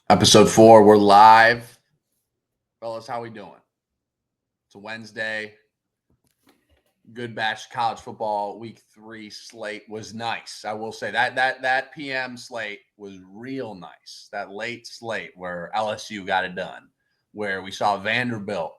Episode 4, we're live. Fellas, how we doing? It's a Wednesday. Good batch of college football. Week 3 slate was nice. I will say that PM slate was real nice. That late slate where LSU got it done, where we saw Vanderbilt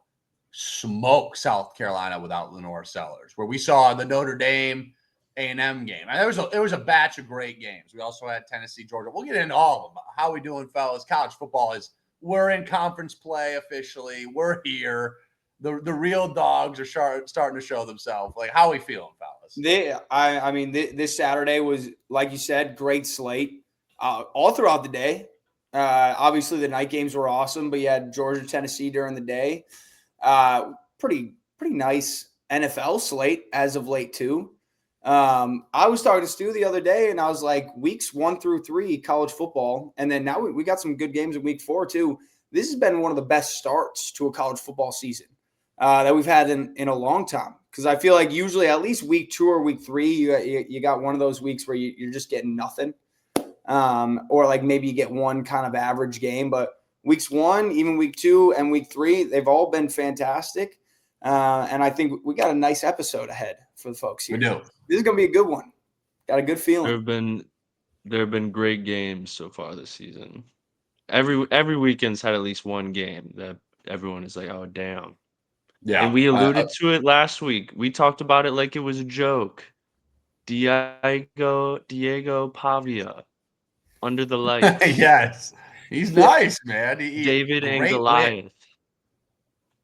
smoke South Carolina without Lenore Sellers, where we saw the Notre Dame A&M game. And there was a batch of great games. We also had Tennessee, Georgia. We'll get into all of them. How we doing, fellas? College football we're in conference play officially. We're here. The real dogs are starting to show themselves. Like, how we feeling, fellas? This Saturday was, like you said, great slate all throughout the day. Obviously, the night games were awesome, but you had Georgia, Tennessee during the day. Pretty nice NFL slate as of late too. I was talking to Stu the other day, and I was like, weeks 1 through 3 college football, and then now we got some good games in week 4 too. This has been one of the best starts to a college football season that we've had in a long time. Because I feel like usually at least week 2 or week 3, you got one of those weeks where you're just getting nothing, or like maybe you get one kind of average game. But weeks 1, even week 2, and week 3, they've all been fantastic. And I think we got a nice episode ahead for the folks here. We do. This is going to be a good one. Got a good feeling. There have been great games so far this season. Every weekend's had at least one game that everyone is like, oh, damn. Yeah. And we alluded to it last week. We talked about it like it was a joke. Diego Pavia, Under the Lights. Yes. He's nice, man. David and Goliath.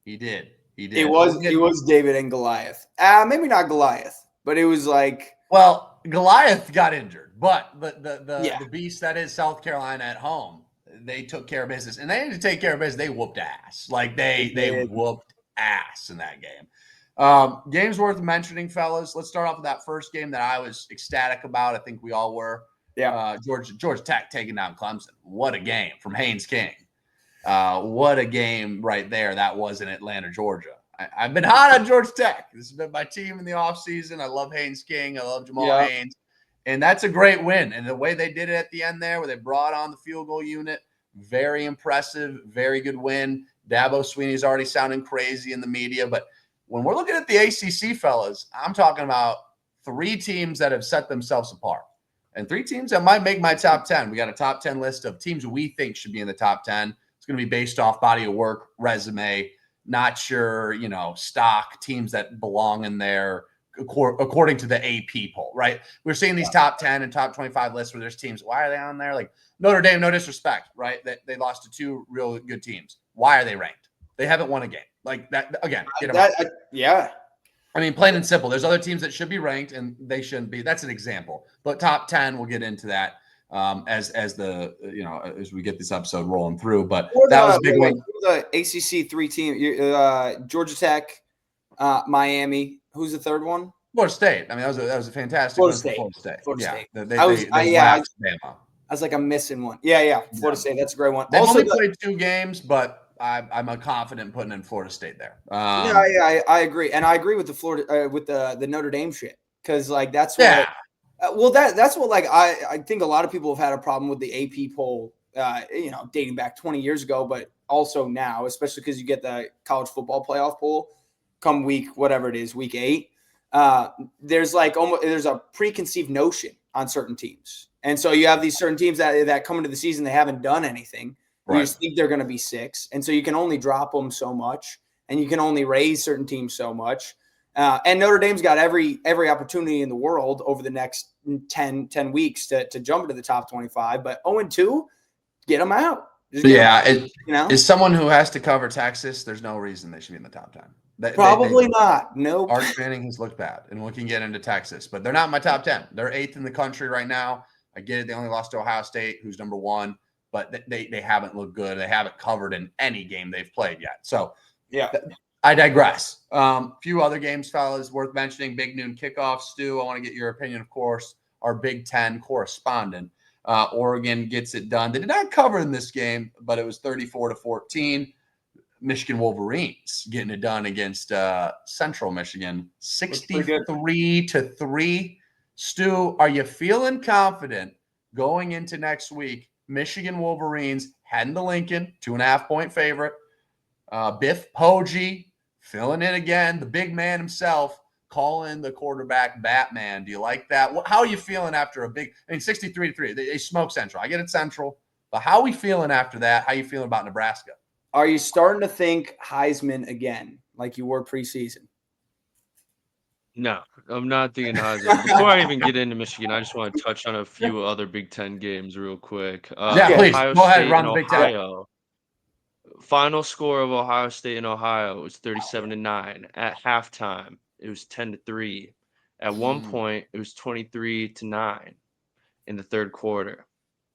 He did. It was David and Goliath. Maybe not Goliath, but it was like. Well, Goliath got injured, but the beast that is South Carolina at home, they took care of business, and they didn't take care of business. They whooped ass. Like they whooped ass in that game. Games worth mentioning, fellas. Let's start off with that first game that I was ecstatic about. I think we all were. Yeah. Georgia Tech taking down Clemson. What a game from Haynes King. What a game right there that was in Atlanta, Georgia. I've been hot on Georgia Tech. This has been my team in the offseason. I love Haynes King. I love Jamal Haynes. And that's a great win. And the way they did it at the end there, where they brought on the field goal unit, very impressive, very good win. Dabo Swinney's already sounding crazy in the media. But when we're looking at the ACC, fellas, I'm talking about 3 teams that have set themselves apart. And 3 teams that might make my top 10. We got a top 10 list of teams we think should be in the top 10. It's going to be based off body of work, resume, not sure, stock, teams that belong in there according to the AP poll, right? We're seeing these top 10 and top 25 lists where there's teams. Why are they on there? Like Notre Dame, no disrespect, right? They lost to 2 real good teams. Why are they ranked? They haven't won a game. Like that, again, get them out. I mean, plain and simple. There's other teams that should be ranked, and they shouldn't be. That's an example. But top 10, we'll get into that as we get this episode rolling through. But that was a big one. The ACC 3 team, Georgia Tech, Miami. Who's the third one? Florida State. I mean, that was a fantastic Florida one. State. Florida State. I was like, I'm missing one. Yeah. Florida State. That's a great one. They've only played 2 games, but I'm confident in putting in Florida State there. I agree, and I agree with the Florida with the Notre Dame shit, because like that's what. That's what like I think a lot of people have had a problem with the AP poll, dating back 20 years ago, but also now, especially because you get the college football playoff poll come week 8. There's a preconceived notion on certain teams, and so you have these certain teams that come into the season, they haven't done anything. Right. You just think they're going to be 6. And so you can only drop them so much, and you can only raise certain teams so much. And Notre Dame's got every opportunity in the world over the next 10 weeks to jump into the top 25. But 0-2, get them out. Is someone who has to cover Texas, there's no reason they should be in the top 10. Probably not. No. Arch Manning has looked bad, and we can get into Texas. But they're not in my top 10. They're 8th in the country right now. I get it. They only lost to Ohio State, who's number 1. But they haven't looked good. They haven't covered in any game they've played yet. So, I digress. Few other games, fellas, worth mentioning. Big noon kickoff. Stu, I want to get your opinion, of course. Our Big Ten correspondent. Oregon gets it done. They did not cover in this game, but it was 34-14. Michigan Wolverines getting it done against Central Michigan, 63-3. Stu, are you feeling confident going into next week, Michigan Wolverines heading to Lincoln, 2.5-point favorite. Biff Poggi filling in again, the big man himself, calling the quarterback Batman. Do you like that? How are you feeling after a big, 63-3? They smoke Central. I get it, Central. But how are we feeling after that? How are you feeling about Nebraska? Are you starting to think Heisman again, like you were preseason? No, I'm not thinking Heisman. Before I even get into Michigan, I just want to touch on a few other Big Ten games real quick. Please. Ohio Go ahead, State run and the Big Ten. Ohio. Final score of Ohio State and Ohio was 37-9. At halftime, it was 10-3. At one point, it was 23-9 in the third quarter.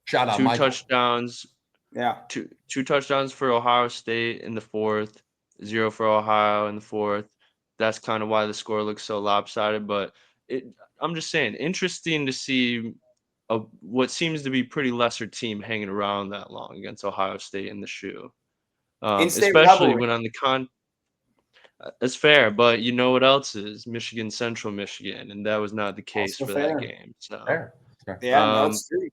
Shout out, Two Michael. touchdowns. Yeah. Two touchdowns for Ohio State in the fourth, 0 for Ohio in the fourth. That's kind of why the score looks so lopsided. But I'm just saying, interesting to see what seems to be pretty lesser team hanging around that long against Ohio State in the shoe. Especially when on the it's fair, but you know what else is Michigan Central Michigan, and that was not the case for that game. So fair. Yeah, no, it's true.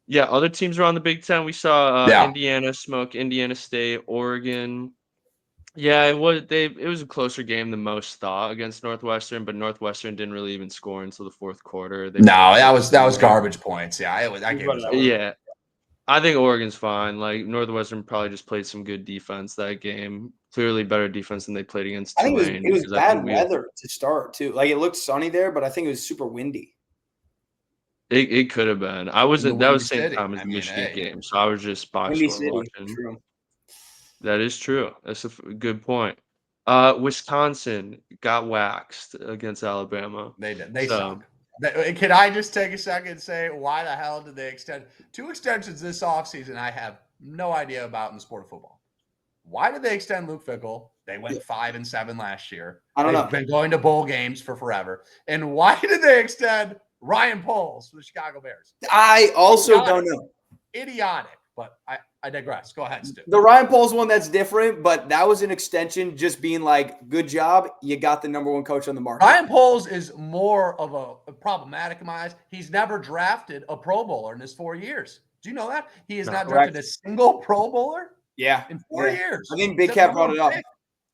Yeah, other teams around the Big Ten, we saw Indiana smoke Indiana State, Oregon. Yeah, it was a closer game than most thought against Northwestern, but Northwestern didn't really even score until the fourth quarter. That was garbage points. Yeah, that game was over. Yeah. I think Oregon's fine. Like Northwestern probably just played some good defense that game. Clearly better defense than they played against Tulane. It was bad weather to start too. Like it looked sunny there, but I think it was super windy. It could have been. That was the same time as the Michigan game, so I was just box score watching. True. That is true. That's a good point. Wisconsin got waxed against Alabama. They did. They suck. Can I just take a second and say, why the hell did they extend 2 extensions this offseason? I have no idea about in the sport of football. Why did they extend Luke Fickell? They went 5-7 last year. I don't know. They've been going to bowl games for forever. And why did they extend Ryan Poles for the Chicago Bears? I also don't know. Idiotic, but I digress. Go ahead, Stu. The Ryan Poles one, that's different, but that was an extension just being like, good job. You got the number 1 coach on the market. Ryan Poles is more of a problematic in my eyes. He's never drafted a Pro Bowler in his 4 years. Do you know that? He has not drafted a single Pro Bowler in 4 years. I think Big Cat brought it up.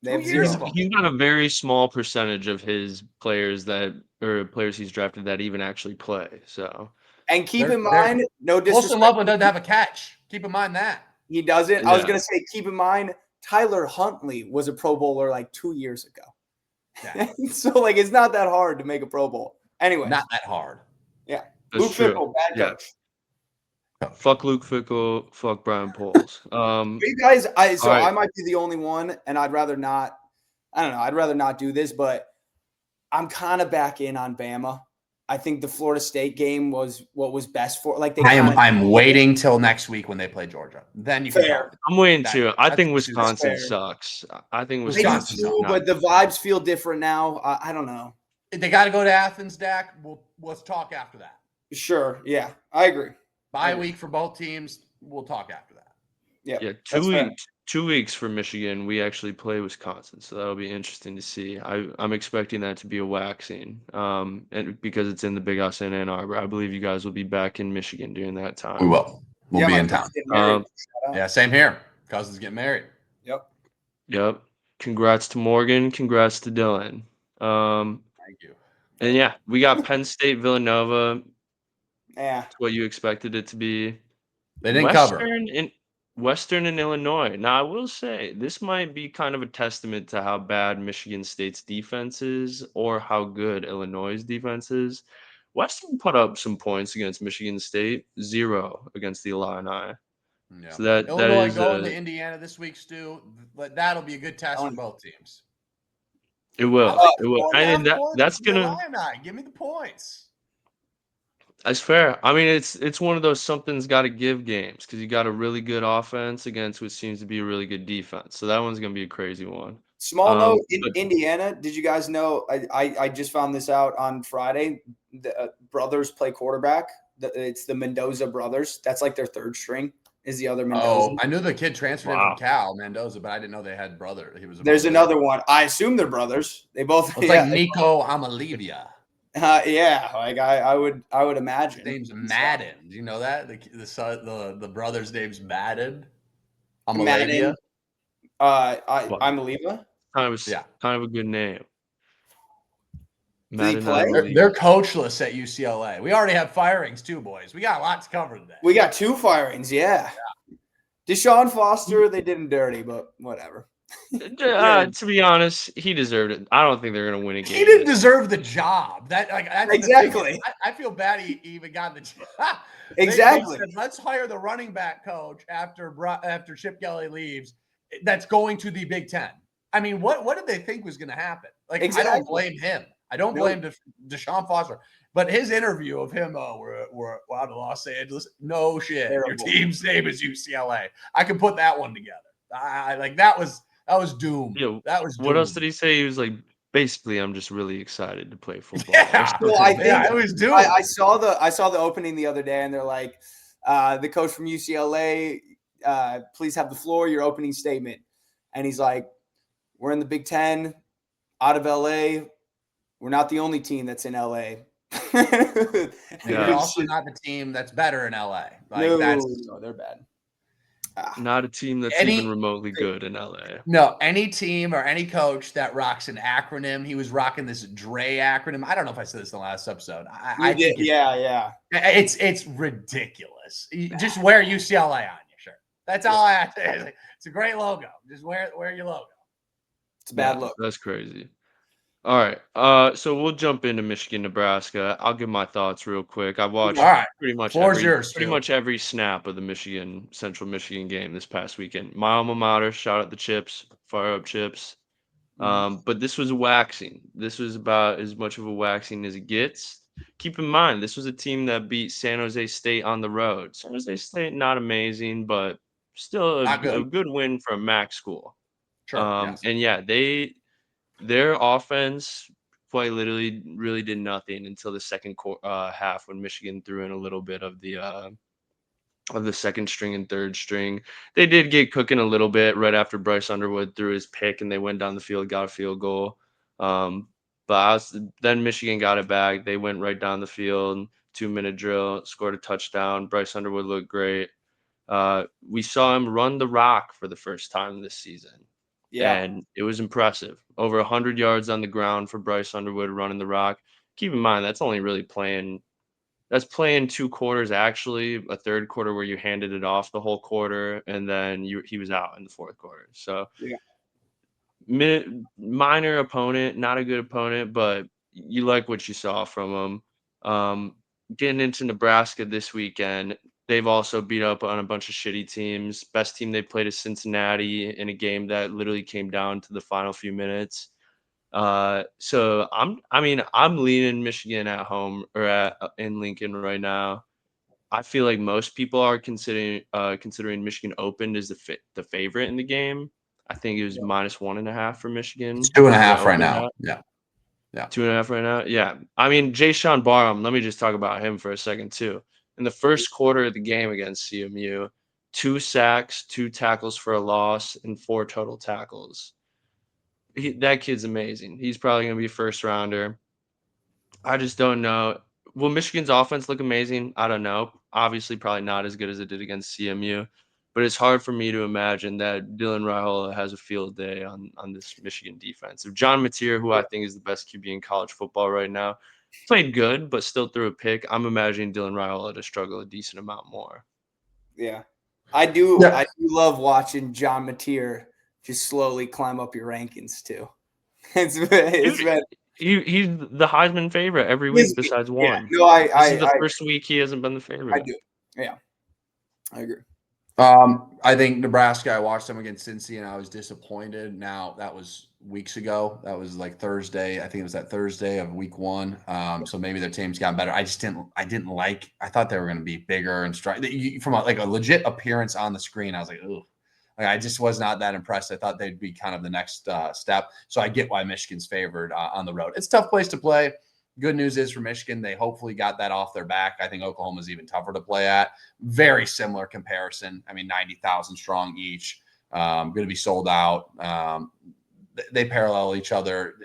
He's got a very small percentage of his players he's drafted that even actually play. So, and keep in mind, no disrespect. Wilson Loveland doesn't have a catch. Keep in mind that he doesn't. Yeah. I was gonna say, keep in mind, Tyler Huntley was a Pro Bowler like 2 years ago. Yeah. So like, it's not that hard to make a Pro Bowl. Anyway, not that hard. Yeah, that's Luke true. Fickell, bad coach. Fuck Luke Fickell. Fuck Brian Poles. You guys, I might be the only one, and I'd rather not. I don't know. I'd rather not do this, but I'm kind of back in on Bama. I think the Florida State game was what was best for. Like I'm waiting till next week when they play Georgia. Then you can. I'm waiting too. I think Wisconsin sucks. I think Wisconsin sucks. But the vibes feel different now. I don't know. They got to go to Athens, Dak. Let's talk after that. Sure. Yeah, I agree. Bye week for both teams. We'll talk after that. Yeah. 2 weeks for Michigan. We actually play Wisconsin, so that'll be interesting to see. I'm expecting that to be a waxing, and because it's in the Big House in Ann Arbor. I believe you guys will be back in Michigan during that time. We will. We'll be in town. Same here. Cousins get married. Yep. Congrats to Morgan. Congrats to Dylan. Thank you. And we got Penn State, Villanova. Yeah. It's what you expected it to be. They didn't cover. Western and Illinois. Now, I will say this might be kind of a testament to how bad Michigan State's defense is or how good Illinois' defense is. Western put up some points against Michigan State, 0 against the Illini. Yeah. So that Illinois is going to Indiana this week, Stu. But that'll be a good test for both teams. It will. It will. And that's going to give me the points. That's fair. I mean, it's one of those something's got to give games because you got a really good offense against what seems to be a really good defense. So that one's going to be a crazy one. Small note, in Indiana, did you guys know, I just found this out on Friday, the brothers play quarterback. It's the Mendoza brothers. That's like their third string is the other Mendoza. Oh, I knew the kid transferred in from Cal, Mendoza, but I didn't know they had brother. There's another one. I assume they're brothers. They both. It's like Nico Amalivia. Yeah, like I would imagine. His name's Madden. Do you know that the brother's name's Madden? Madden. Amalavia. Wow. I'm Aliva. Yeah, Kind of a good name. Did he Madden play? they're coachless at UCLA. We already have firings too, boys. We got a lot to cover today. We got 2 firings. Yeah. Deshaun Foster, they did him dirty, but whatever. To be honest, he deserved it. I don't think they're gonna win a game. He didn't deserve the job. That's Exactly. the thing. I feel bad he even got the job. Exactly. They said, let's hire the running back coach after Chip Kelly leaves. That's going to the Big Ten. I mean, what did they think was going to happen? Like, Exactly. I don't blame him. I don't blame Deshaun Foster. But his interview of him, we're out of Los Angeles. No shit. Terrible. Your team's name is UCLA. I can put that one together. I like that was doomed. Yeah, That was doomed. what else did he say? He was like, basically, I'm just really excited to play football. Yeah. Well, I think it was doomed. I saw the opening the other day, and they're like, the coach from UCLA, please have the floor, your opening statement. And he's like, we're in the Big Ten, out of LA. We're not the only team that's in LA. We're also not the team that's better in LA. Like no, they're bad. Not a team that's even remotely good in LA. No, any team or any coach that rocks an acronym. He was rocking this Dre acronym. I don't know if I said this in the last episode. I think yeah. It's ridiculous. Just wear UCLA on your shirt. That's all I have to say. It's a great logo. Just wear your logo. It's a bad look. That's crazy. All right. So we'll jump into Michigan, Nebraska. I'll give my thoughts real quick. I watched pretty much every snap of the Central Michigan game this past weekend. My alma mater, shout out the Chips, fire up Chips. But this was a waxing. This was about as much of a waxing as it gets. Keep in mind, this was a team that beat San Jose State on the road. San Jose State, not amazing, but still a good win for a MAC school. Sure. Yes. And yeah, their offense quite literally really did nothing until the second half when Michigan threw in a little bit of the second string and third string. They did get cooking a little bit right after Bryce Underwood threw his pick and they went down the field, got a field goal. Then Michigan got it back. They went right down the field, 2-minute drill, scored a touchdown. Bryce Underwood looked great. We saw him run the rock for the first time this season. Yeah. And it was impressive. Over 100 yards on the ground for Bryce Underwood running the rock. Keep in mind, that's only really playing 2 quarters, actually. A third quarter where you handed it off the whole quarter, and then he was out in the fourth quarter. So, minor opponent, not a good opponent, but you like what you saw from him. Getting into Nebraska this weekend, they've also beat up on a bunch of shitty teams. Best team they played is Cincinnati in a game that literally came down to the final few minutes. So I'm leaning Michigan at home or in Lincoln right now. I feel like most people are considering Michigan opened as the favorite in the game. I think it was -1.5 for Michigan. It's 2.5 right now. Yeah. 2.5 right now. Yeah. I mean, Jay Sean Barham, let me just talk about him for a second too. In the first quarter of the game against CMU, 2 sacks, 2 tackles for a loss, and 4 total tackles. That kid's amazing. He's probably going to be a first rounder. I just don't know. Will Michigan's offense look amazing? I don't know. Obviously, probably not as good as it did against CMU. But it's hard for me to imagine that Dylan Raiola has a field day on this Michigan defense. If John Mateer, who I think is the best QB in college football right now, played good but still threw a pick, I'm imagining Dylan Raiola to struggle a decent amount more. Yeah. I do love watching John Mateer just slowly climb up your rankings too. He's the Heisman favorite every week besides one. Yeah. No, this is the first week he hasn't been the favorite. I do. Yeah. I agree. I think Nebraska, I watched them against Cincy and I was disappointed. Now that was weeks ago. That was like Thursday. I think it was that Thursday of week 1. So maybe their team's gotten better. I thought they were going to be bigger and strong from a legit appearance on the screen. I was like, ooh, I just was not that impressed. I thought they'd be kind of the next step. So I get why Michigan's favored on the road. It's a tough place to play. Good news is for Michigan, they hopefully got that off their back. I think Oklahoma's even tougher to play at. Very similar comparison. I mean, 90,000 strong each. Going to be sold out. They parallel each other,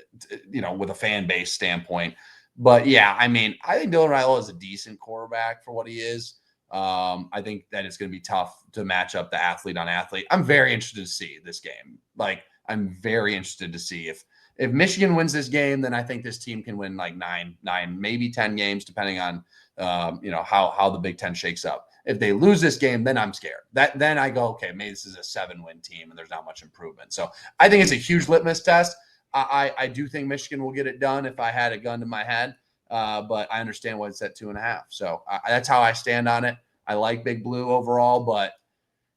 with a fan base standpoint. But yeah, I mean, I think Dylan Raiola is a decent quarterback for what he is. I think that it's going to be tough to match up the athlete on athlete. I'm very interested to see this game. Like, I'm very interested to see if Michigan wins this game, then I think this team can win like nine, maybe 10 games, depending on how the Big Ten shakes up. If they lose this game, then I'm scared. Then I go, okay, maybe this is a 7-win team and there's not much improvement. So I think it's a huge litmus test. I do think Michigan will get it done if I had a gun to my head, but I understand why it's at 2.5. So that's how I stand on it. I like Big Blue overall, but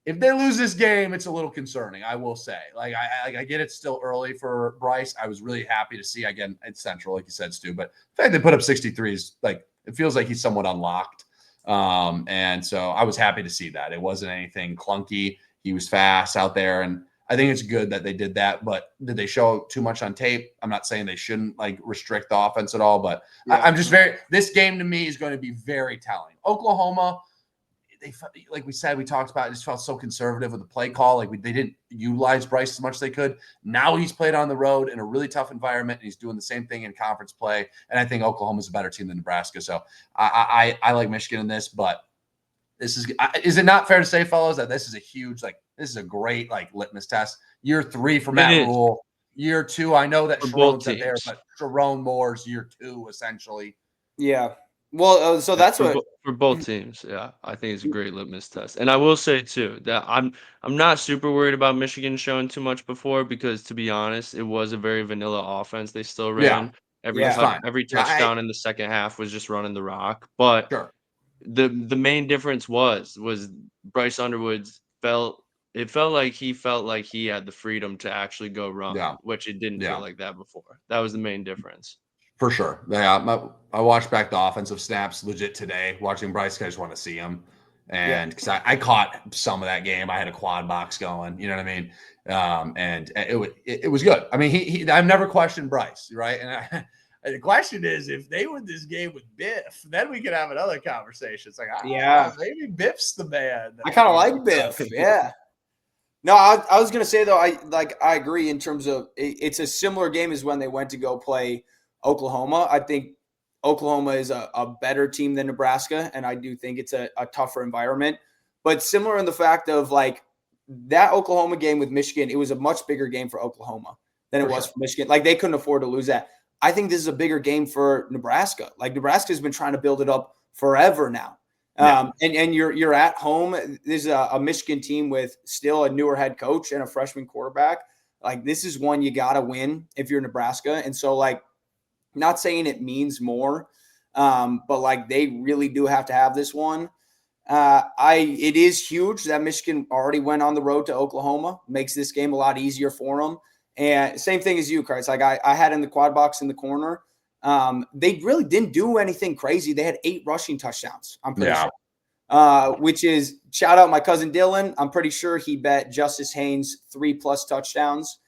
if they lose this game, it's a little concerning, I will say. Like, I get it's still early for Bryce. I was really happy to see, again, it's Central, like you said, Stu, but the fact they put up 63 is like, it feels like he's somewhat unlocked. And so I was happy to see that. It wasn't anything clunky. He was fast out there, and I think it's good that they did that. But did they show too much on tape? I'm not saying they shouldn't like restrict the offense at all, but I'm just this game to me is going to be very telling. Oklahoma, they, like we said, we talked about, it just felt so conservative with the play call. Like they didn't utilize Bryce as much as they could. Now he's played on the road in a really tough environment, and he's doing the same thing in conference play. And I think Oklahoma's a better team than Nebraska. So I like Michigan in this, but this is it not fair to say, fellas, that this is a huge, like, this is a great, like, litmus test. Year 3 for Matt Rule. Year 2, I know that Sharon's not there, but Sharon Moore's year 2, essentially. Yeah. Well, so that's for both teams. Yeah, I think it's a great litmus test. And I will say too that I'm not super worried about Michigan showing too much before, because to be honest, it was a very vanilla offense. They still ran every touchdown in the second half was just running the rock. But the main difference was Bryce Underwood's felt like he had the freedom to actually go run, which it didn't feel like that before. That was the main difference. For sure. Yeah, I watched back the offensive snaps legit today. Watching Bryce, I just want to see him. And because I caught some of that game, I had a quad box going. You know what I mean? And it was good. I mean, I've never questioned Bryce, right? And the question is, if they win this game with Biff, then we could have another conversation. It's like, maybe Biff's the man. I kind of like Biff. Yeah. No, I was gonna say though, I agree in terms of it's a similar game as when they went to go play Oklahoma. I think Oklahoma is a better team than Nebraska, and I do think it's a tougher environment. But similar in the fact of like that Oklahoma game with Michigan, it was a much bigger game for Oklahoma than it was for Michigan. Like they couldn't afford to lose that. I think this is a bigger game for Nebraska. Like Nebraska has been trying to build it up forever now. And you're at home. This is a Michigan team with still a newer head coach and a freshman quarterback. Like this is one you got to win if you're Nebraska. And so like, not saying it means more, but like they really do have to have this one. It is huge that Michigan already went on the road to Oklahoma. Makes this game a lot easier for them. And same thing as you, Chris. Like I had in the quad box in the corner. They really didn't do anything crazy. They had 8 rushing touchdowns, I'm pretty sure. Which is, shout out my cousin Dylan. I'm pretty sure he bet Justice Haynes 3+ touchdowns.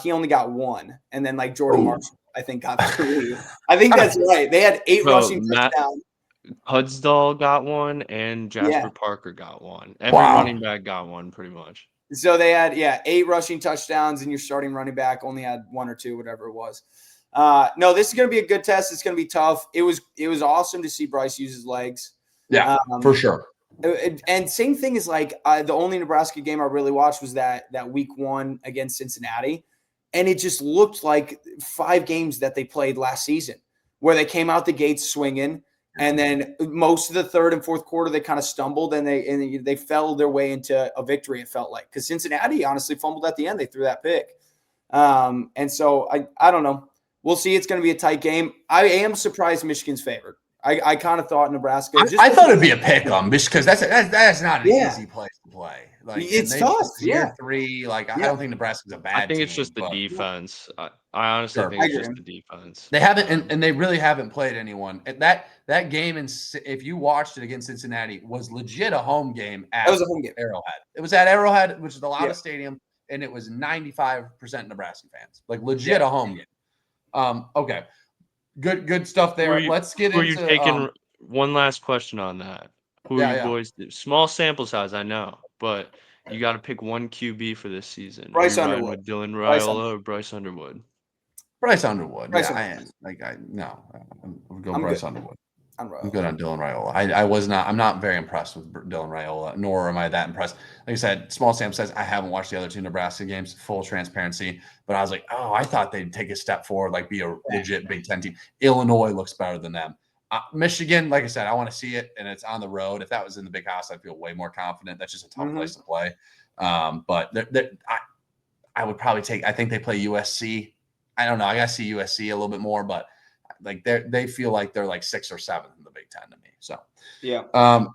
He only got 1. And then like Jordan Marshall, I think, got 3. I think that's right. They had 8 rushing touchdowns. Hudsdall got 1 and Jasper Parker got 1. Every running back got 1 pretty much. So they had, 8 rushing touchdowns, and your starting running back only had 1 or 2, whatever it was. No, this is going to be a good test. It's going to be tough. It was awesome to see Bryce use his legs. Yeah, for sure. And same thing is like the only Nebraska game I really watched was that week 1 against Cincinnati. And it just looked like 5 games that they played last season where they came out the gates swinging. And then most of the third and fourth quarter, they kind of stumbled and they fell their way into a victory, it felt like. Because Cincinnati honestly fumbled at the end. They threw that pick. And so I don't know. We'll see. It's going to be a tight game. I am surprised Michigan's favored. I kind of thought Nebraska. I thought it'd be a pick 'em because that's not an easy place to play. Like it's tough. Year 3, like I don't think Nebraska's a bad team. I think it's just the defense. I honestly think it's just the defense. They haven't, and they really haven't played anyone. That game, if you watched it against Cincinnati, was legit a home game at Arrowhead. It was at Arrowhead, which is the loudest stadium, and it was 95% Nebraska fans. Like legit a home game. Okay. Good stuff there. Let's get into. Who are you taking? One last question on that. Who are you boys? Small sample size, I know, but you got to pick one QB for this season. Bryce Underwood. With Dylan Raiola or Bryce Underwood? Bryce Underwood. Bryce Yeah, Underwood. I'm go I'm Bryce good. Underwood. I'm I'm good on Dylan Raiola. I'm not very impressed with Dylan Raiola, nor am I that impressed. Like I said, small sample size. I haven't watched the other 2 Nebraska games, full transparency. But I was like, oh, I thought they'd take a step forward, like be a legit Big Ten team. Illinois looks better than them. Michigan, like I said, I want to see it, and it's on the road. If that was in the Big House, I'd feel way more confident. That's just a tough place to play. But I would probably take. I think they play USC. I don't know. I got to see USC a little bit more, but like they feel like they're like 6th or 7th in the Big Ten to me. So yeah. All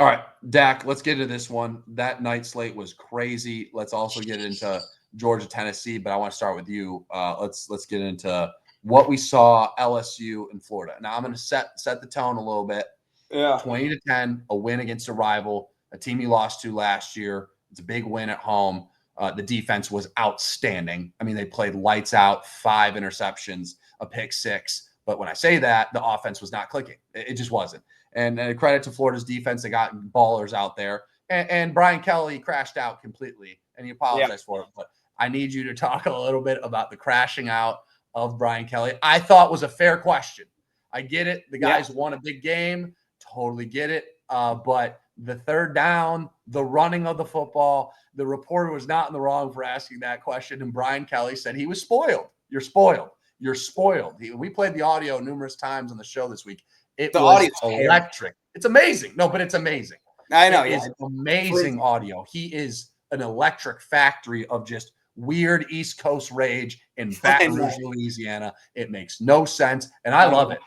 right, Dak, let's get into this one. That night slate was crazy. Let's also get into Georgia, Tennessee, but I want to start with you. Let's get into what we saw LSU and Florida. Now I'm going to set the tone a little bit. Yeah. 20-10, a win against a rival, a team you lost to last year. It's a big win at home. The defense was outstanding. I mean, they played lights out, 5 interceptions, a pick 6. But when I say that, the offense was not clicking. It just wasn't. And credit to Florida's defense. They got ballers out there. And Brian Kelly crashed out completely, and he apologized for it. But I need you to talk a little bit about the crashing out of Brian Kelly. I thought was a fair question. I get it. The guys won a big game. Totally get it. But the third down, the running of the football, the reporter was not in the wrong for asking that question. And Brian Kelly said he was spoiled. You're spoiled. You're spoiled. We played the audio numerous times on the show this week. The was electric. It's amazing. No, but it's amazing. I know. It is amazing audio. He is an electric factory of just weird East Coast rage in Baton Rouge, Louisiana. It makes no sense, and I love it.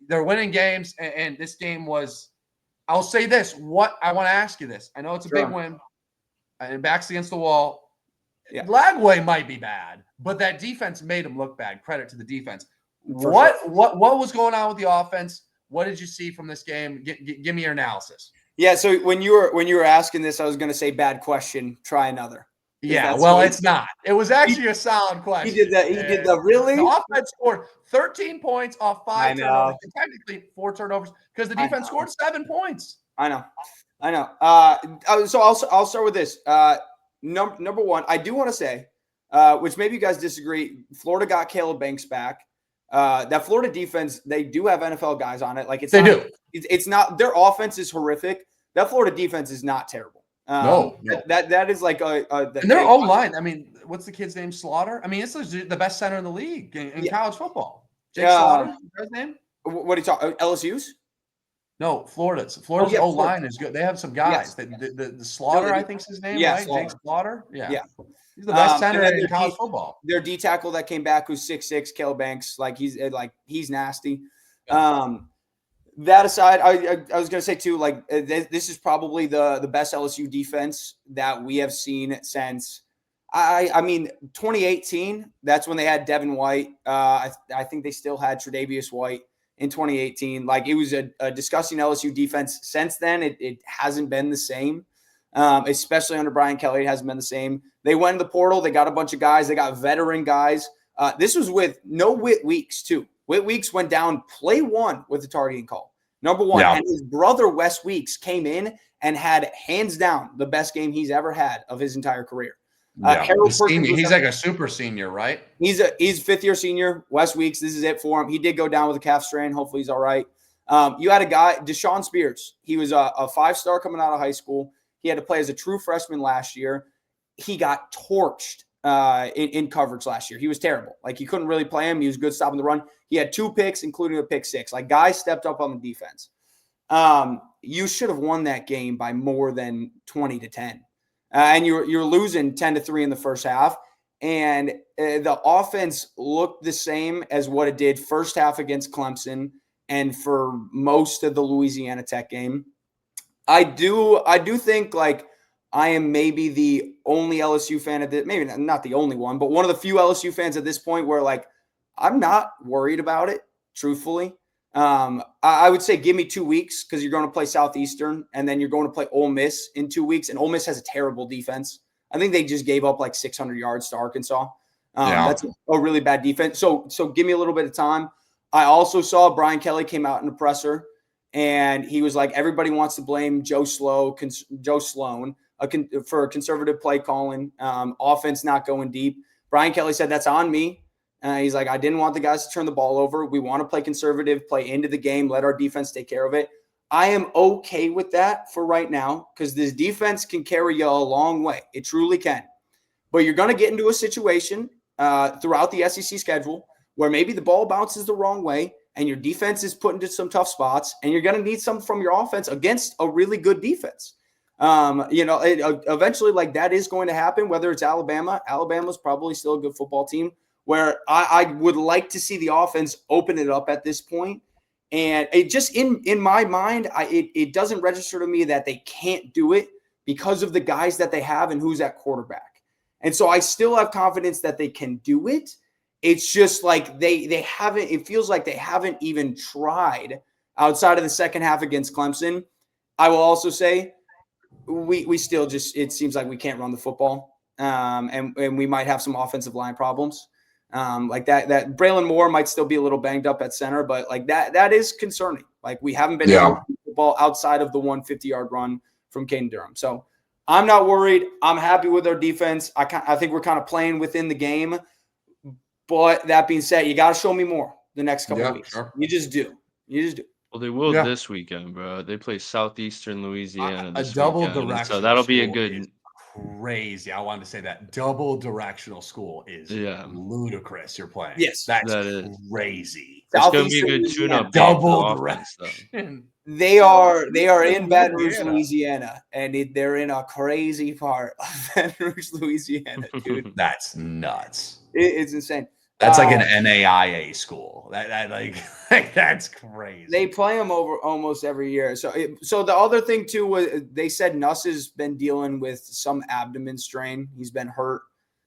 They're winning games, and this game was – I'll say this. What I want to ask you this. I know it's a big win, and backs against the wall. Yeah. Lagway might be bad, but that defense made him look bad. Credit to the defense. What was going on with the offense? What did you see from this game? Give me your analysis. Yeah, so when you were asking this, I was going to say bad question. Try another. Yeah, well, it's not. It was actually a solid question. He did that. He did that. Really? The offense scored 13 points off 5 turnovers. And technically 4 turnovers because the defense scored 7 points. I know. So I'll start with this. Number one, I do want to say, which maybe you guys disagree. Florida got Caleb Banks back. That Florida defense, they do have NFL guys on it. Like it's not their offense is horrific. That Florida defense is not terrible. No. That is like and their own line. I mean, what's the kid's name? Slaughter. I mean, it's the best center in the league in college football. Jake Slaughter. Is his name? What are you talking? LSU's? No, Florida's O line is good. They have some guys. Yes. The Slaughter, I think is his name, right? Slaughter. Jake Slaughter. Yeah. He's the best center in college football. Their D tackle that came back who's 6'6", Caleb Banks. He's nasty. That aside, I was gonna say too, this is probably the best LSU defense that we have seen since. I mean, 2018. That's when they had Devin White. I think they still had Tre'Davious White in 2018. It was a disgusting LSU defense. Since then, it hasn't been the same. Especially under Brian Kelly, it hasn't been the same. They went in the portal. They got a bunch of guys. They got veteran guys. This was with no Whit Weeks, too. Whit Weeks went down play 1 with the targeting call. Number 1. Yeah. And his brother, Wes Weeks, came in and had, hands down, the best game he's ever had of his entire career. He's like a super senior, right? He's a 5th-year senior. Wes Weeks, this is it for him. He did go down with a calf strain. Hopefully he's all right. You had a guy, Deshaun Spears. He was a 5-star coming out of high school. He had to play as a true freshman last year. He got torched in coverage last year. He was terrible. He couldn't really play him. He was good stopping the run. He had 2 picks, including a pick 6. Guys stepped up on the defense. You should have won that game by more than 20-10. And you're losing 10-3 in the first half. And the offense looked the same as what it did first half against Clemson and for most of the Louisiana Tech game. I do think I am maybe the only LSU fan at this, maybe not the only one, but one of the few LSU fans at this point where I'm not worried about it, truthfully. I would say give me 2 weeks because you're going to play Southeastern and then you're going to play Ole Miss in 2 weeks. And Ole Miss has a terrible defense. I think they just gave up 600 yards to Arkansas. That's a really bad defense. So give me a little bit of time. I also saw Brian Kelly came out in the presser. And he was like, everybody wants to blame Joe Sloan for conservative play calling, offense not going deep. Brian Kelly said, that's on me. He's like, I didn't want the guys to turn the ball over. We want to play conservative, play into the game, let our defense take care of it. I am okay with that for right now because this defense can carry you a long way. It truly can. But you're going to get into a situation throughout the SEC schedule where maybe the ball bounces the wrong way and your defense is put into some tough spots, and you're going to need some from your offense against a really good defense. Eventually, like, that is going to happen, whether it's Alabama. Alabama's probably still a good football team, where I would like to see the offense open it up at this point. And it just, in my mind, it doesn't register to me that they can't do it because of the guys that they have and who's at quarterback. And so I still have confidence that they can do it. It's just like they haven't, it feels like they haven't even tried outside of the second half against Clemson. I will also say we still just, it seems like we can't run the football. And we might have some offensive line problems. Like that Braylon Moore might still be a little banged up at center, but like that is concerning. Like, we haven't been able to run football outside of the 150-yard run from Caden Durham. So I'm not worried. I'm happy with our defense. I think we're kind of playing within the game. But that being said, you got to show me more the next couple of weeks. Sure. You just do. Well, they will this weekend, bro. They play Southeastern Louisiana this a double weekend, directional so that'll be a good. Crazy. I wanted to say that double directional school is ludicrous. You're playing. Yes, that is crazy. It's going to be a good tune-up. Double direction. They are in Baton Rouge, Louisiana, and they're in a crazy part of Baton Rouge, Louisiana, dude. That's nuts. It's insane. That's like an NAIA school. That like that's crazy. They play them over almost every year. So the other thing too was they said Nuss has been dealing with some abdomen strain. He's been hurt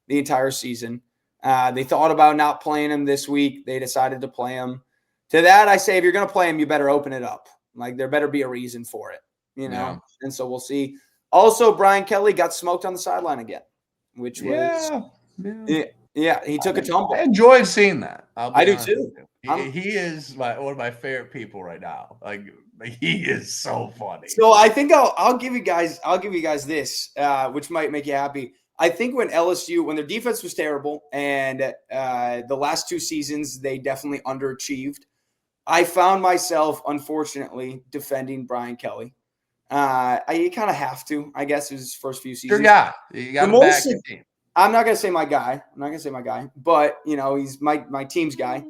the entire season. They thought about not playing him this week. They decided to play him. To that, I say, if you're going to play him, you better open it up. Like, there better be a reason for it, you know? Yeah. And so we'll see. Also, Brian Kelly got smoked on the sideline again, which was yeah, he took a tumble. I enjoyed seeing that. I do too. He is one of my favorite people right now. Like, he is so funny. So I think I'll give you guys this, which might make you happy. I think when their defense was terrible and the last 2 seasons they definitely underachieved, I found myself, unfortunately, defending Brian Kelly. You kind of have to, I guess, his first few seasons. Your guy. You got to back your team. I'm not going to say my guy. But, he's my team's guy.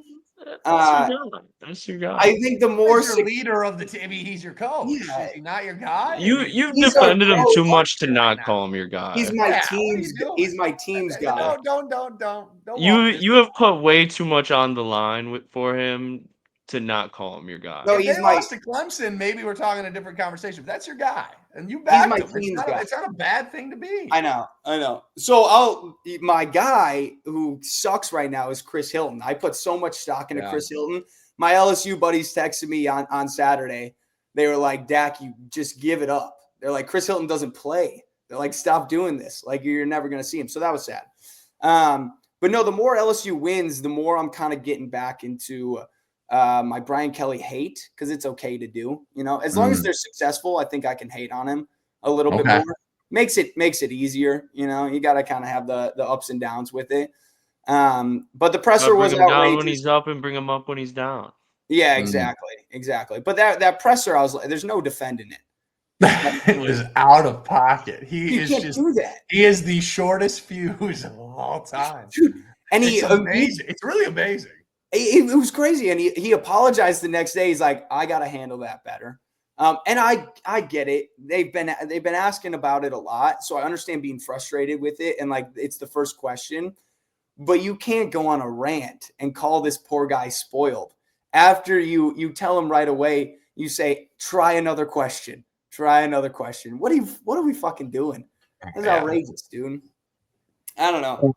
That's your guy. I think the more he's your leader of the team. He's your coach. Yeah. Is he not your guy? You've defended him too much to not call him your guy. He's my team's guy. Don't. You have put way too much on the line for him to not call him your guy. No, if they lost to Clemson, maybe we're talking a different conversation. But that's your guy, and you backed him. It's not a bad thing to be. I know. So my guy who sucks right now is Chris Hilton. I put so much stock into Chris Hilton. My LSU buddies texted me on Saturday. They were like, "Dak, you just give it up." They're like, "Chris Hilton doesn't play." They're like, "Stop doing this. Like, you're never going to see him." So that was sad. But no, the more LSU wins, the more I'm kind of getting back into my Brian Kelly hate, because it's okay to do, as long as they're successful. I think I can hate on him a little bit more. Makes it easier. You got to kind of have the ups and downs with it. But the presser was outrageous. Down when he's up and bring him up when he's down. Yeah, exactly. But that presser, I was like, there's no defending it. It was out of pocket. You can't do that. He is the shortest fuse of all time. Dude, and it's amazing. It's really amazing. It was crazy, and he apologized the next day. He's like, "I got to handle that better." And I get it. They've been asking about it a lot, so I understand being frustrated with it. And like, it's the first question, but you can't go on a rant and call this poor guy spoiled after you tell him right away. You say, "Try another question. Try another question." What are we fucking doing? That's outrageous, dude. I don't know.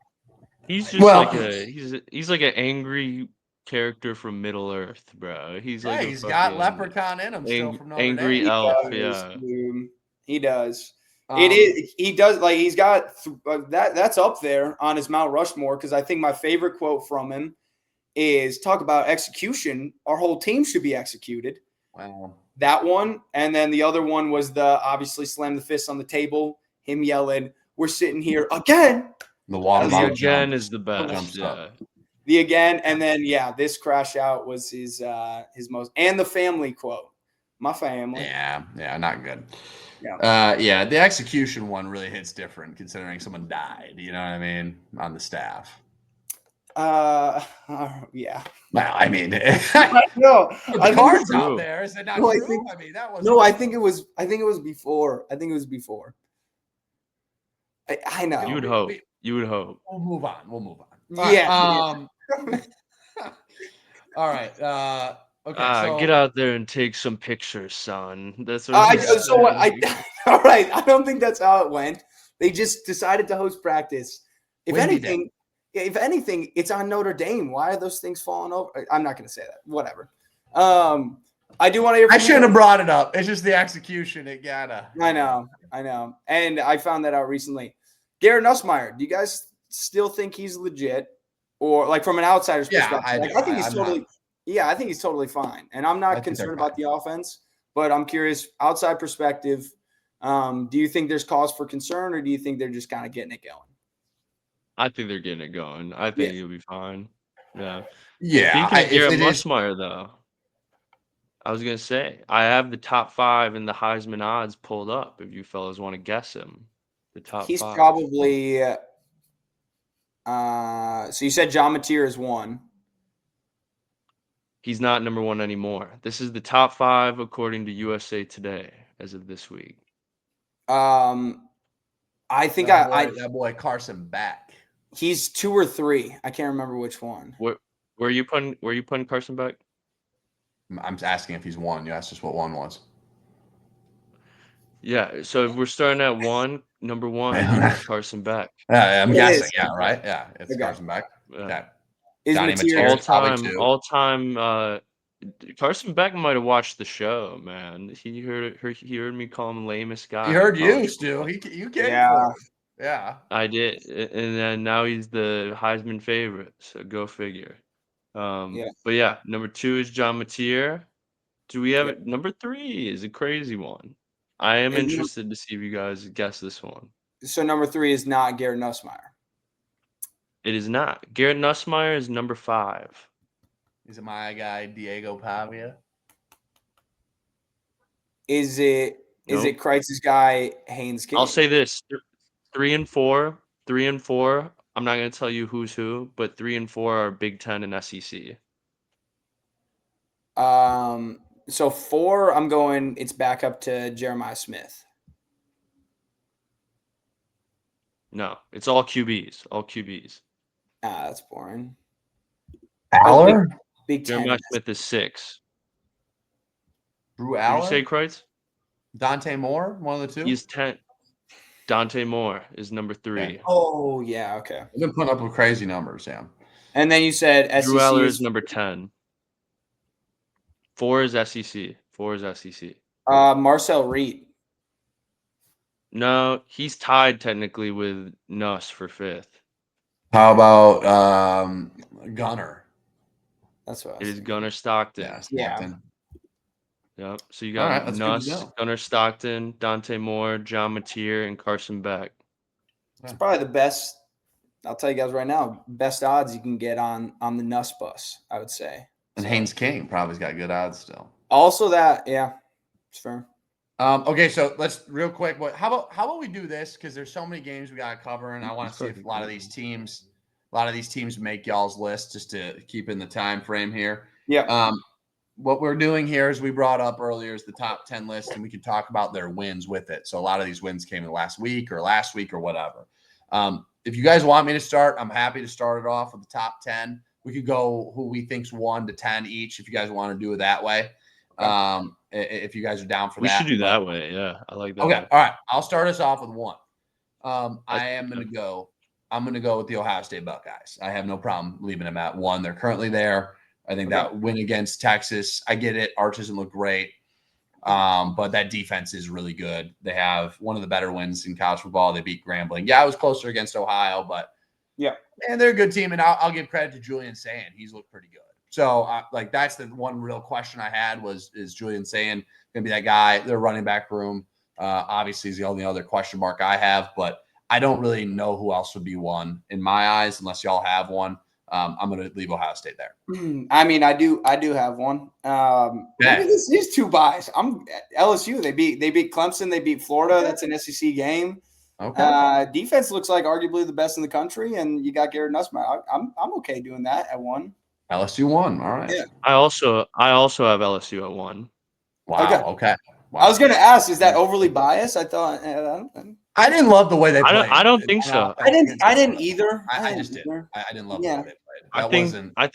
He's just he's like an angry character from Middle Earth, bro. He's got leprechaun in him still from Notre angry Dame. elf. He does. He does. Like, he's got that's up there on his Mount Rushmore, because I think my favorite quote from him is, talk about execution. Our whole team should be executed. Wow. That one, and then the other one was the obviously slam the fist on the table. Him yelling, "We're sitting here again." The water bottle again is the best. And then this crash out was his most, and the family quote. My family. Yeah, not good. Yeah. The execution one really hits different considering someone died. You know what I mean? On the staff. Yeah. Well, I mean, no, the cards out there. Is it not no, true? I mean, that was no. I think it was before. I know. You would hope. You would hope. We'll move on. Yeah. All right. Okay. So Get out there and take some pictures, son. That's what all right. I don't think that's how it went. They just decided to host practice. If anything, it's on Notre Dame. Why are those things falling over? I'm not going to say that. Whatever. I do want to hear. I shouldn't have brought it up. It's just the execution. It gotta. I know. And I found that out recently. Garrett Nussmeier. Do you guys still think he's legit, or like from an outsider's perspective? I think he's totally. Yeah, I think he's totally fine. And I'm not concerned about the offense, but I'm curious, outside perspective, do you think there's cause for concern, or do you think they're just kind of getting it going? I think they're getting it going. I think he'll be fine. Yeah. Yeah. Speaking of Garrett Nussmeier, though, I was going to say, I have the top 5 in the Heisman odds pulled up if you fellas want to guess him. The top 5. He's probably so you said John Mateer is 1. He's not number 1 anymore. This is the top 5 according to USA Today as of this week. I think that boy Carson Beck. He's 2 or 3. I can't remember which one. Where are you putting Carson Beck? I'm asking if he's 1. You asked us what 1 was. Yeah. So if we're starting at 1, number 1 is Carson Beck. I'm guessing. Yeah. Right. Yeah. It's okay. Carson Beck. Yeah. Johnny Mateer all time. Carson Beck might have watched the show, man. He heard me call him lamest guy. He heard you, Stu. You came for him. Yeah. I did. And then now he's the Heisman favorite. So go figure. But yeah, number 2 is John Mateer. Do we have it? Number 3 is a crazy one. I am interested to see if you guys guess this one. So number 3 is not Garrett Nussmeier. It is not. Garrett Nussmeier is number 5. Is it my guy Diego Pavia? Is it Kreitz's guy Haynes King? I'll say this: 3 and 4. 3 and 4. I'm not going to tell you who's who, but 3 and 4 are Big Ten and SEC. So 4, I'm going. It's back up to Jeremiah Smith. No, it's all QBs. All QBs. That's boring. Aller? Big Ten. Jeremiah Smith is 6. Drew Aller? Did you say Kreitz? Dante Moore? One of the 2? He's 10. Dante Moore is number 3. Okay. Oh, yeah. Okay. I've been putting up with crazy numbers, yeah. And then you said SEC. Drew Aller is number 10. 4 is SEC. 4 is SEC. Marcel Reed. No, he's tied technically with Nuss for 5th. How about Gunner? That's what it is. Gunner Stockton. Yeah, Stockton. Yep. So you got Nuss, Gunner Stockton, Dante Moore, John Mateer, and Carson Beck. It's probably the best. I'll tell you guys right now, best odds you can get on the Nuss bus, I would say. And Haynes King probably's got good odds still. Also that, yeah, it's fair. Okay, so let's real quick. How about we do this, because there's so many games we got to cover, and I want to see if a lot of these teams make y'all's list just to keep in the time frame here. Yeah. What we're doing here is we brought up earlier is the top 10 list, and we can talk about their wins with it. So a lot of these wins came in last week or whatever. If you guys want me to start, I'm happy to start it off with the top 10. We could go who we think's 1 to 10 each if you guys want to do it that way. If you guys are down for that. We should do that way. Yeah, I like that. Okay, all right. I'll start us off with 1. I'm going to go with the Ohio State Buckeyes. I have no problem leaving them at 1. They're currently there. I think that win against Texas, I get it. Arch doesn't look great, but that defense is really good. They have one of the better wins in college football. They beat Grambling. Yeah, it was closer against Ohio, but man, they're a good team, and I'll give credit to Julian Sayin. He's looked pretty good. So, that's the one real question I had is Julian Sayin going to be that guy? Their running back room, obviously, is the only other question mark I have, but I don't really know who else would be 1 in my eyes unless y'all have one. I'm going to leave Ohio State there. I mean, I do have one. Maybe this is too biased. I'm LSU. They beat Clemson. They beat Florida. That's an SEC game. Okay. Defense looks like arguably the best in the country, and you got Garrett Nussmeier. I'm okay doing that at 1. LSU 1. All right. Yeah. I also have LSU at 1. Wow. Okay. Wow. I was going to ask, is that overly biased? I thought I didn't love the way they played. I don't think so. I didn't either. I just didn't. I didn't love the way they played. I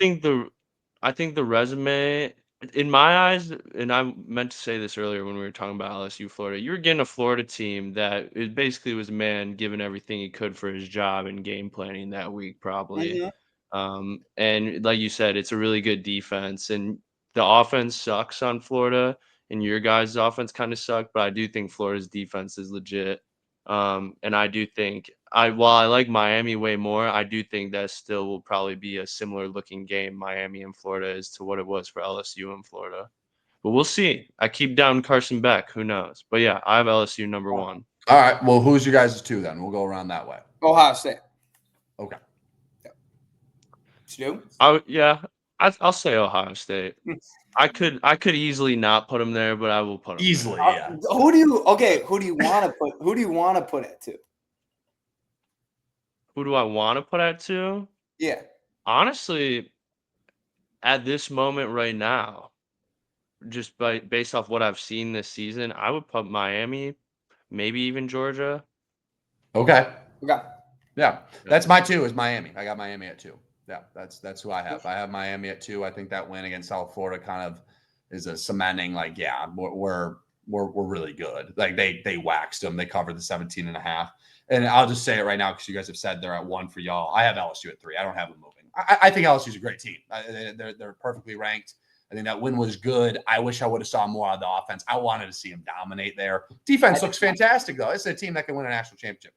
think the resume, in my eyes, and I meant to say this earlier when we were talking about LSU Florida, you were getting a Florida team that it basically was a man giving everything he could for his job and game planning that week, probably. And like you said, it's a really good defense, and the offense sucks on Florida, and your guys' offense kind of sucked, but I do think Florida's defense is legit. And I do think while I like Miami way more, I do think that still will probably be a similar looking game, Miami and Florida, is to what it was for LSU and Florida. But we'll see. I keep down Carson Beck. Who knows? But yeah, I have LSU number 1. All right. Well, who's your guys' 2 then? We'll go around that way. Ohio State. Okay. Stu? I'll say Ohio State. I could easily not put him there, but I will put him easily. there. Yeah. Who do you want to put? Who do you want to put at 2? Who do I want to put at 2? Yeah. Honestly, at this moment right now, just based off what I've seen this season, I would put Miami, maybe even Georgia. Okay. Okay. Yeah. That's my 2 is Miami. I got Miami at 2. Yeah, that's who I have. I have Miami at 2. I think that win against South Florida kind of is a cementing, like, yeah, we're really good. Like they waxed them. They covered the 17.5. And I'll just say it right now because you guys have said they're at 1 for y'all. I have LSU at 3. I don't have them moving. I think LSU's a great team. They're perfectly ranked. I think that win was good. I wish I would have saw more out of the offense. I wanted to see them dominate there. Defense looks fantastic, though. It's a team that can win a national championship.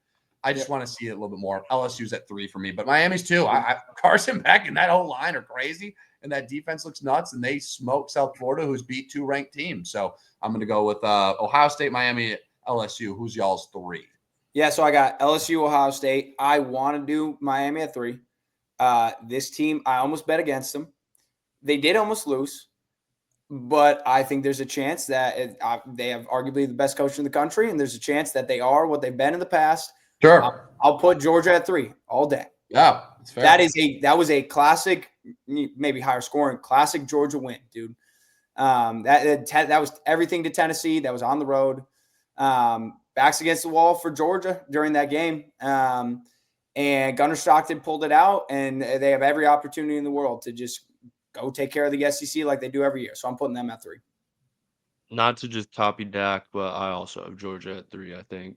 I just want to see it a little bit more. LSU's at 3 for me, but Miami's 2. Carson Beck and that whole line are crazy, and that defense looks nuts, and they smoked South Florida, who's beat 2 ranked teams. So I'm going to go with Ohio State, Miami, LSU. Who's y'all's 3? Yeah, so I got LSU, Ohio State. I want to do Miami at 3. This team, I almost bet against them. They did almost lose, but I think there's a chance that they have arguably the best coach in the country, and there's a chance that they are what they've been in the past. Sure. I'll put Georgia at 3 all day. Yeah, that's fair. That was a classic, maybe higher scoring, classic Georgia win, dude. That was everything to Tennessee. That was on the road. Backs against the wall for Georgia during that game. And Gunnar Stockton pulled it out, and they have every opportunity in the world to just go take care of the SEC like they do every year. So I'm putting them at 3. Not to just copy Dak, but I also have Georgia at 3, I think.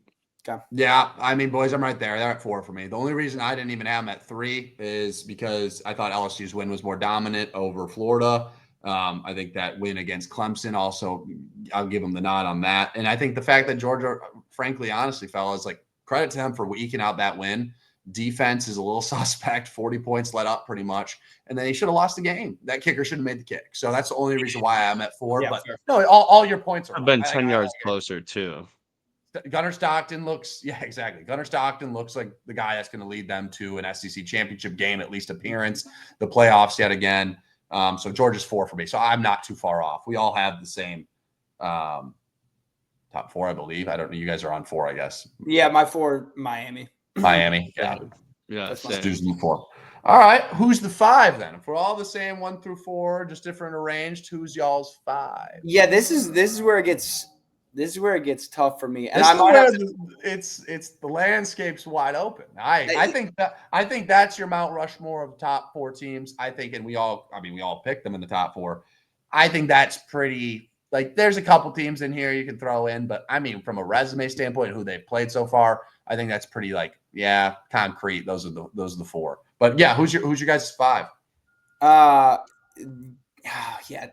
Okay. Yeah, I mean, boys, I'm right there. They're at 4 for me. The only reason I didn't even have them at 3 is because I thought LSU's win was more dominant over Florida. I think that win against Clemson also, I'll give them the nod on that. And I think the fact that Georgia, frankly, honestly, fellas, like, credit to them for eking out that win. Defense is a little suspect, 40 points let up pretty much. And then he should have lost the game. That kicker should have made the kick. So that's the only reason why I'm at 4. Yeah, but fair. no, all your points are I've right. been 10 yards closer, too. Gunnar Stockton looks, yeah, exactly. Gunnar Stockton looks like the guy that's going to lead them to an SEC championship game, at least appearance, the playoffs yet again. So Georgia's 4 for me. So I'm not too far off. We all have the same top 4, I believe. I don't know. You guys are on 4, I guess. Yeah, my 4, Miami. Miami. Yeah. Yeah. Let's do some 4. All right. Who's the 5 then? If we're all the same 1 through 4, just different arranged, who's y'all's 5? Yeah, this is where it gets tough for me. And it's the landscape's wide open. I think that's your Mount Rushmore of top 4 teams. I think, and we all picked them in the top 4. I think that's pretty, like, there's a couple teams in here you can throw in, but I mean, from a resume standpoint, who they've played so far, I think that's pretty, like, yeah, concrete. Those are the 4. But yeah, who's your guys' 5? Yeah.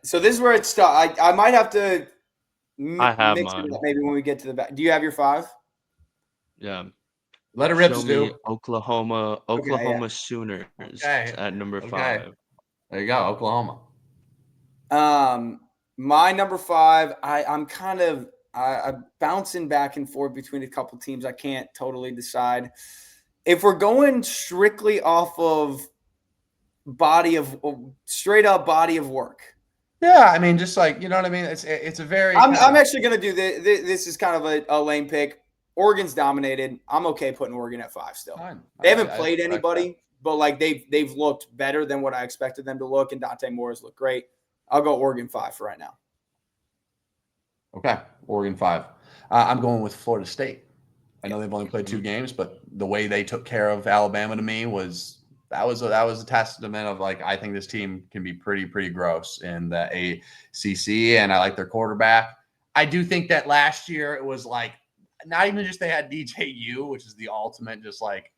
So this is where it's tough. I might have to. I have mix mine. It up maybe when we get to the back. Do you have your 5? Yeah. Let it rip, Show Stu. me Oklahoma Sooners at number 5. There you go, Oklahoma. My number 5, I'm kind of I'm bouncing back and forth between a couple teams. I can't totally decide. If we're going strictly off of straight up body of work. Yeah, I mean, just like, you know what I mean? It's a very I'm actually going to do this. This is kind of a lame pick. Oregon's dominated. I'm okay putting Oregon at 5 still. fine. They haven't played anybody, but like they've looked better than what I expected them to look, and Dante Moore's looked great. I'll go Oregon 5 for right now. Okay, Oregon 5. I'm going with Florida State. I know they've only played 2 games, but the way they took care of Alabama to me was a testament of like, I think this team can be pretty gross in the ACC, and I like their quarterback. I do think that last year it was like not even just they had DJU, which is the ultimate, just like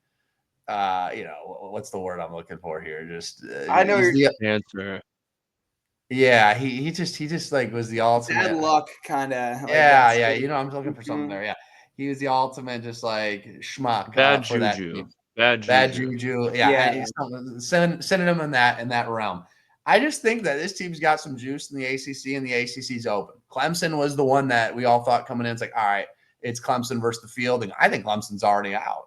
what's the word I'm looking for here? Just I know your answer. Yeah, he just like was the ultimate bad luck kind of. Like yeah. You know, I'm looking for something there. Yeah, he was the ultimate, just like schmuck Bad for that juju. team. Bad Bad juju. juju. Yeah, sending him in that realm. I just think that this team's got some juice in the ACC, and the ACC's open. Clemson was the one that we all thought coming in. It's like, all right, it's Clemson versus the field, and I think Clemson's already out.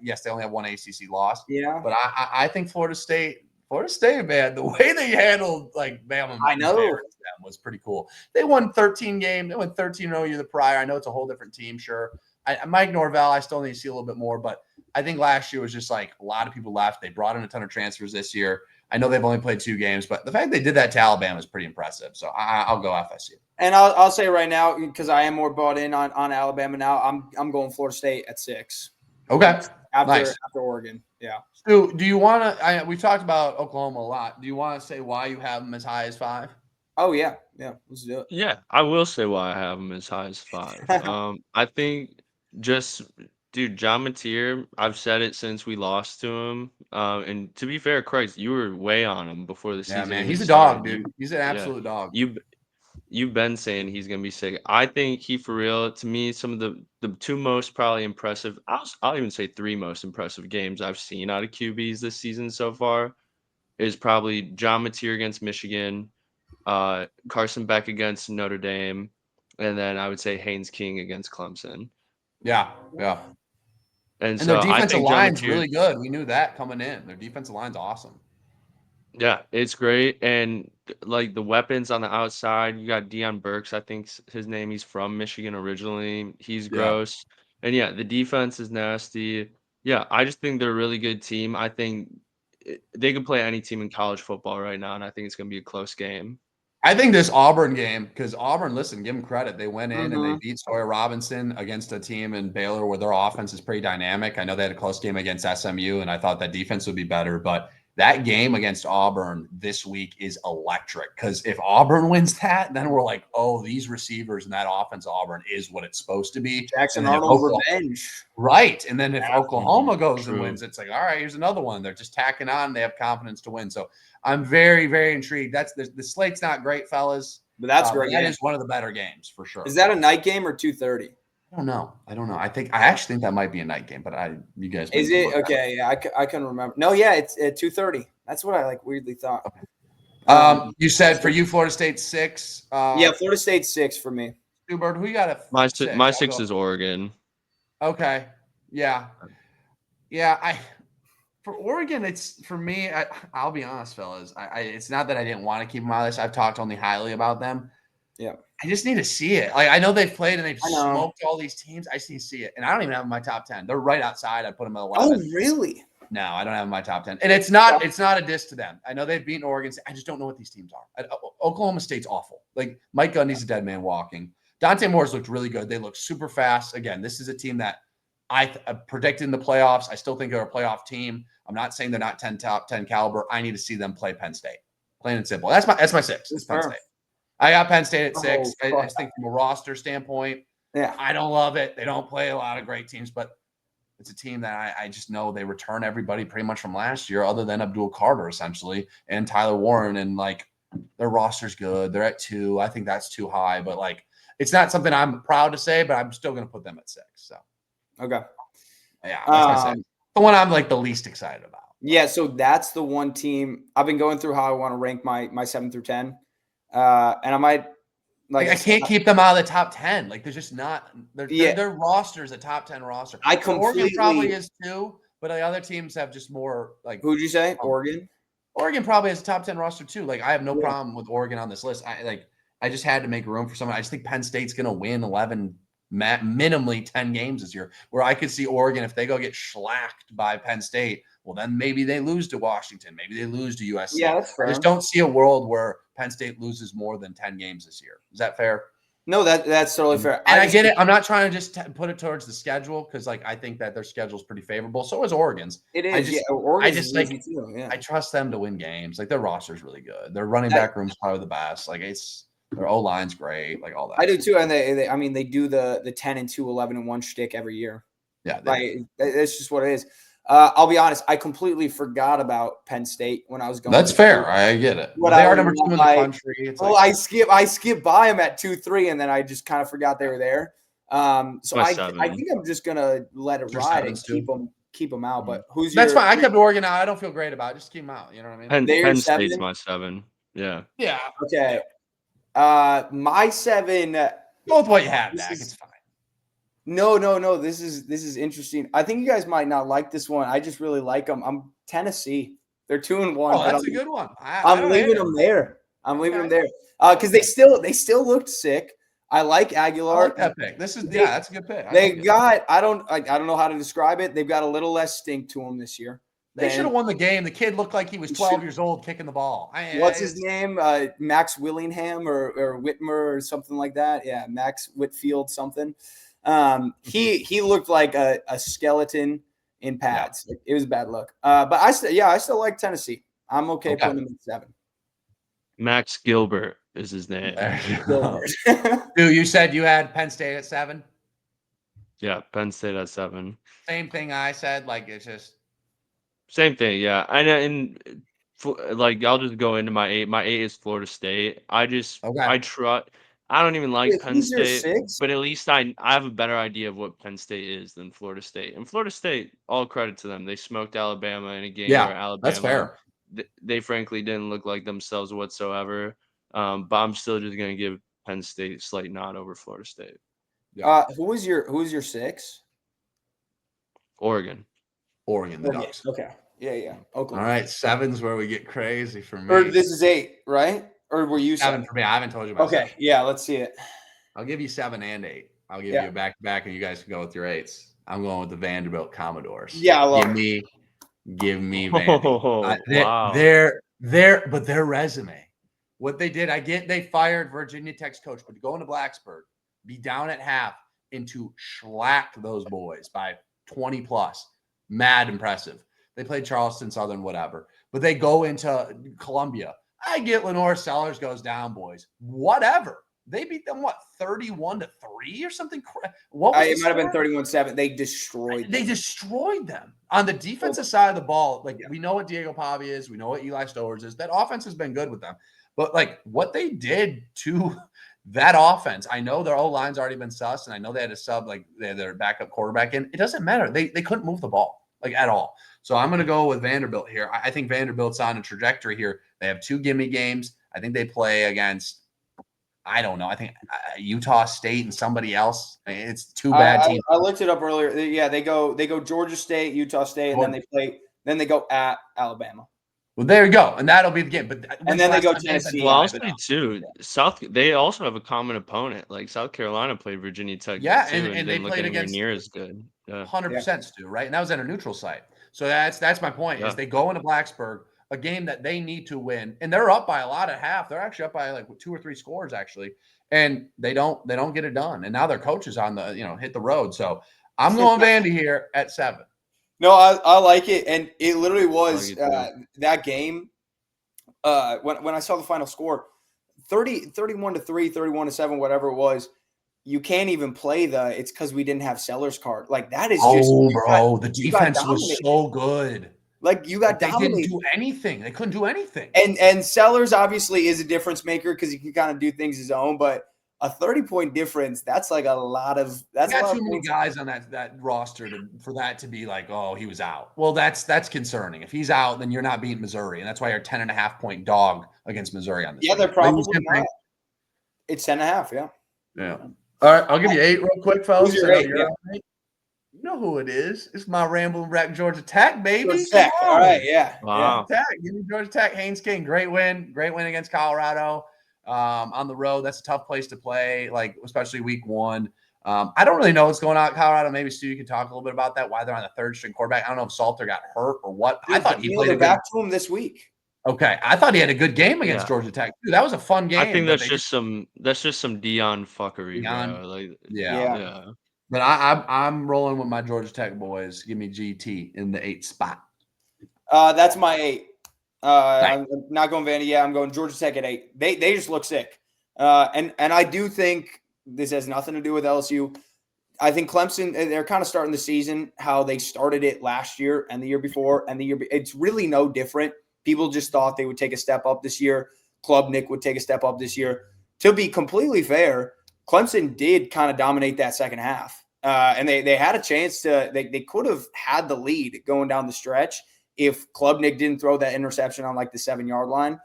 Yes, they only have one ACC loss. Yeah, but I think Florida State, man, the way they handled like Bama, I know, them was pretty cool. They won 13 games. They won 13-0 year the prior. I know it's a whole different team, sure. Mike Norvell, I still need to see a little bit more, but I think last year was just like a lot of people left. They brought in a ton of transfers this year. I know they've only played 2 games, but the fact they did that to Alabama is pretty impressive. So I'll go FSU. And I'll say right now, because I am more bought in on Alabama now, I'm going Florida State at 6. Okay. After Oregon. Yeah. So do you want to – we talked about Oklahoma a lot. Do you want to say why you have them as high as 5? Oh, yeah. Yeah. Let's do it. Yeah, I will say why I have him as high as 5. I think just – dude, John Mateer, I've said it since we lost to him. And to be fair, Christ, you were way on him before the season. Yeah, man, even he's a started. dog, dude. He's an absolute dog. You've been saying he's gonna be sick. I think he, for real, to me, some of the 2 most probably impressive. I'll even say 3 most impressive games I've seen out of QBs this season so far is probably John Mateer against Michigan, Carson Beck against Notre Dame, and then I would say Haynes King against Clemson. Yeah. And their so I defensive think John line's Mateer, really good. We knew that coming in. Their defensive line's awesome. yeah, it's great. And like the weapons on the outside, you got Deion Burks, I think his name. He's from Michigan originally. He's gross. And yeah, the defense is nasty. Yeah, I just think they're a really good team. I think they could play any team in college football right now, and I think it's going to be a close game. I think this Auburn game, because Auburn, listen, give them credit. They went in and they beat Sawyer Robinson against a team in Baylor where their offense is pretty dynamic. I know they had a close game against SMU, and I thought that defense would be better. But that game against Auburn this week is electric, because if Auburn wins that, then we're like, oh, these receivers and that offense Auburn is what it's supposed to be. Jackson Arnold revenge. Right. And then if Oklahoma goes and wins, it's like, all right, here's another one. They're just tacking on. They have confidence to win. So I'm very, very intrigued. That's the slate's not great, fellas. But that's great. That is one of the better games for sure. Is that a night game or 2:30? I don't know. I actually think that might be a night game, but you guys. Is it okay? Yeah, I couldn't remember. No, yeah, it's at 2:30. That's what I weirdly thought. Okay. You said for you, Florida State 6. Yeah, Florida State 6 for me. Bird, who you got at my 6? My 6 is Oregon. Okay. Yeah. For Oregon, it's for me. I'll be honest, fellas. It's not that I didn't want to keep them on this. I've talked only highly about them. Yeah. I just need to see it. Like, I know they've played and they've smoked all these teams. I just need to see it. And I don't even have them in my top 10. They're right outside. I put them at 11. Oh, really? No, I don't have them in my top 10. And it's not a diss to them. I know they've beaten Oregon State. I just don't know what these teams are. Oklahoma State's awful. Like, Mike Gundy's a dead man walking. Dante Moore's looked really good. They look super fast. Again, this is a team that I predicted in the playoffs. I still think they're a playoff team. I'm not saying they're not top 10 caliber. I need to see them play Penn State. Plain and simple. That's my 6. It's Penn State. I got Penn State at 6. I just think from a roster standpoint, I don't love it. They don't play a lot of great teams, but it's a team that I just know they return everybody pretty much from last year, other than Abdul Carter, essentially, and Tyler Warren. And, like, their roster's good. They're at 2. I think that's too high. But, like, it's not something I'm proud to say, but I'm still going to put them at 6. So, okay. Yeah, that's my 6. The one I'm, like, the least excited about. Yeah, so that's the one team. I've been going through how I want to rank my 7 through 10. And I might I can't keep them out of the top 10. Like, they're just not. Their roster's a top 10 roster. Oregon probably is too, but the other teams have just more. Like, who'd you say? Oregon. Oregon probably has a top 10 roster too. Like I have no problem with Oregon on this list. I just had to make room for someone. I just think Penn State's going to win 11, minimally 10 games this year. Where I could see Oregon, if they go get shellacked by Penn State, well, then maybe they lose to Washington. Maybe they lose to USC. Yeah, that's fair. I just don't see a world where Penn State loses more than 10 games this year. Is that fair? No, that's totally fair. And I get it. I'm not trying to just put it towards the schedule because, like, I think that their schedule is pretty favorable. So is Oregon's. It is. I just like too, yeah. I trust them to win games. Like their roster is really good. Their running back room's probably the best. Like their O line's great. Like all that. I do too. And they do the 10-2, 11-1 shtick every year. Yeah, like it's just what it is. I'll be honest. I completely forgot about Penn State when I was going. That's fair. I get it. They are number 2 in the country. It's I skip by them at 2-3, and then I just kind of forgot they were there. So I think I'm just gonna let it ride and keep them out. But that's fine. I kept Oregon out. I don't feel great about it. Just keep them out. You know what I mean? Penn State's my 7. Yeah. Yeah. Okay. My 7. Go with what you have, Dak. It's fine. No. This is interesting. I think you guys might not like this one. I just really like them. I'm Tennessee. They're 2-1. Oh, that's a good one. I'm leaving them there. Because they still looked sick. I like Aguilar. I like that pick. That's a good pick. I don't know how to describe it. They've got a little less stink to them this year. They should have won the game. The kid looked like he was 12 years old kicking the ball. What's his name? Max Willingham or Whitmer or something like that. Yeah, Max Whitfield something. He looked like a skeleton in pads. It was bad luck. But I still like Tennessee. I'm okay putting him at 7. Max Gilbert is his name. Dude, you said you had Penn State at 7? Yeah, Penn State at 7. Same thing I said. Like it's just same thing. Yeah, and like I'll just go into my 8. My 8 is Florida State. I trust. I don't even like Penn State, but at least I have a better idea of what Penn State is than Florida State. And Florida State, all credit to them. They smoked Alabama in a game where Alabama, that's fair. They frankly didn't look like themselves whatsoever. But I'm still just going to give Penn State a slight nod over Florida State. Yeah. Who was your 6? Oregon, the Ducks. Okay. Yeah. Oklahoma. All right, 7's where we get crazy for me. Or this is 8, right? Or were you 7 for me? I haven't told you about 7. Yeah, let's see it. I'll give you 7 and 8. I'll give you a back-to-back, and you guys can go with your 8s. I'm going with the Vanderbilt Commodores. Yeah, I love Give me Vandy. Wow. Their resume, what they did, I get they fired Virginia Tech's coach, but to go into Blacksburg, be down at half, and to shellac those boys by 20 plus, mad impressive. They played Charleston Southern, whatever, but they go into Columbia. I get Lenore Sellers goes down, boys. Whatever. They beat them, 31-3 or something? What was it might have been 31-7. They destroyed them. They destroyed them. On the defensive side of the ball, we know what Diego Pavi is. We know what Eli Stowers is. That offense has been good with them. But, what they did to that offense, I know their O-line's already been sussed, and I know they had to sub, they had their backup quarterback in. It doesn't matter. They couldn't move the ball, at all. So I'm going to go with Vanderbilt here. I think Vanderbilt's on a trajectory here. They have 2 gimme games. I think they play against, I don't know. I think Utah State and somebody else. It's 2 bad teams. I looked it up earlier. Yeah, they go Georgia State, Utah State, and then they go at Alabama. Well, there you go, and that'll be the game. But and then they go Tennessee. Well, I'll say too. They also have a common opponent. South Carolina played Virginia Tech. Yeah, too, and they played against near as good. 100% Stu, right? And that was at a neutral site. So that's my point. Is they go into Blacksburg, a game that they need to win, and they're up by a lot at half. They're actually up by 2 or 3 scores actually, and they don't get it done. And now their coach is on the hit the road. So I'm going Vandy here at 7. No, I like it, and it literally was that game. When I saw the final score, 31-3, 31-7, whatever it was. You can't even play it's because we didn't have Sellers card. That is bro. The defense was so good. You got they dominated. Didn't do anything. They couldn't do anything. And Sellers obviously is a difference maker because he can kind of do things his own. But a 30-point difference, that's a lot of. That's got too many guys on that roster for that to be he was out. Well, that's concerning. If he's out, then you're not beating Missouri, and that's why you're 10.5-point dog against Missouri on this. Yeah, they're probably not. It's 10.5. Yeah. Yeah. All right, I'll give you 8 real quick, fellas. Who's your 8? know who it is. It's my rambling wreck, Georgia Tech, baby. Georgia Tech. All right, yeah. Wow. Tech. Give me Georgia Tech. Haynes King, great win against Colorado on the road. That's a tough place to play, like especially week 1. I don't really know what's going on at Colorado. Maybe Stu, you can talk a little bit about that. Why they're on the third string quarterback. I don't know if Salter got hurt or what. Dude, I thought he played they're back to him this week. Okay, I thought he had a good game against Georgia Tech. Dude, that was a fun game. I think that's just some Dion fuckery, Deion, bro. Like, yeah. But I'm rolling with my Georgia Tech boys. Give me GT in the 8th spot. That's my 8. I'm not going Vandy. Yeah, I'm going Georgia Tech at 8. They just look sick. And I do think this has nothing to do with LSU. I think Clemson, they're kind of starting the season how they started it last year and the year before and the year. It's really no different. People just thought they would take a step up this year. Klubnik would take a step up this year. To be completely fair, Clemson did kind of dominate that second half. And they had a chance to – they could have had the lead going down the stretch if Klubnik didn't throw that interception on like the 7-yard line.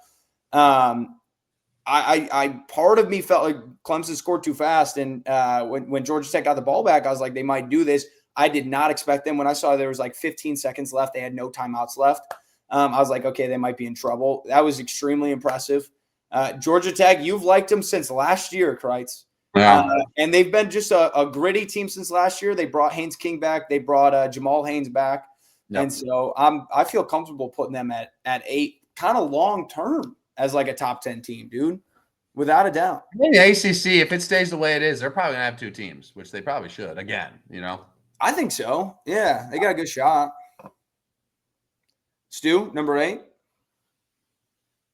I part of me felt like Clemson scored too fast. And when Georgia Tech got the ball back, I was like, they might do this. I did not expect them. When I saw there was like 15 seconds left, they had no timeouts left. I was like, okay, they might be in trouble. That was extremely impressive. Georgia Tech, you've liked them since last year, Kreitz. Yeah. And they've been just a gritty team since last year. They brought Haynes King back. They brought Jamal Haynes back. Yep. And so I feel comfortable putting them at 8, kind of long term as like a top 10 team, dude, without a doubt. In the ACC, if it stays the way it is, they're probably gonna have 2 teams, which they probably should. Again, I think so. Yeah, they got a good shot. Stu, number 8.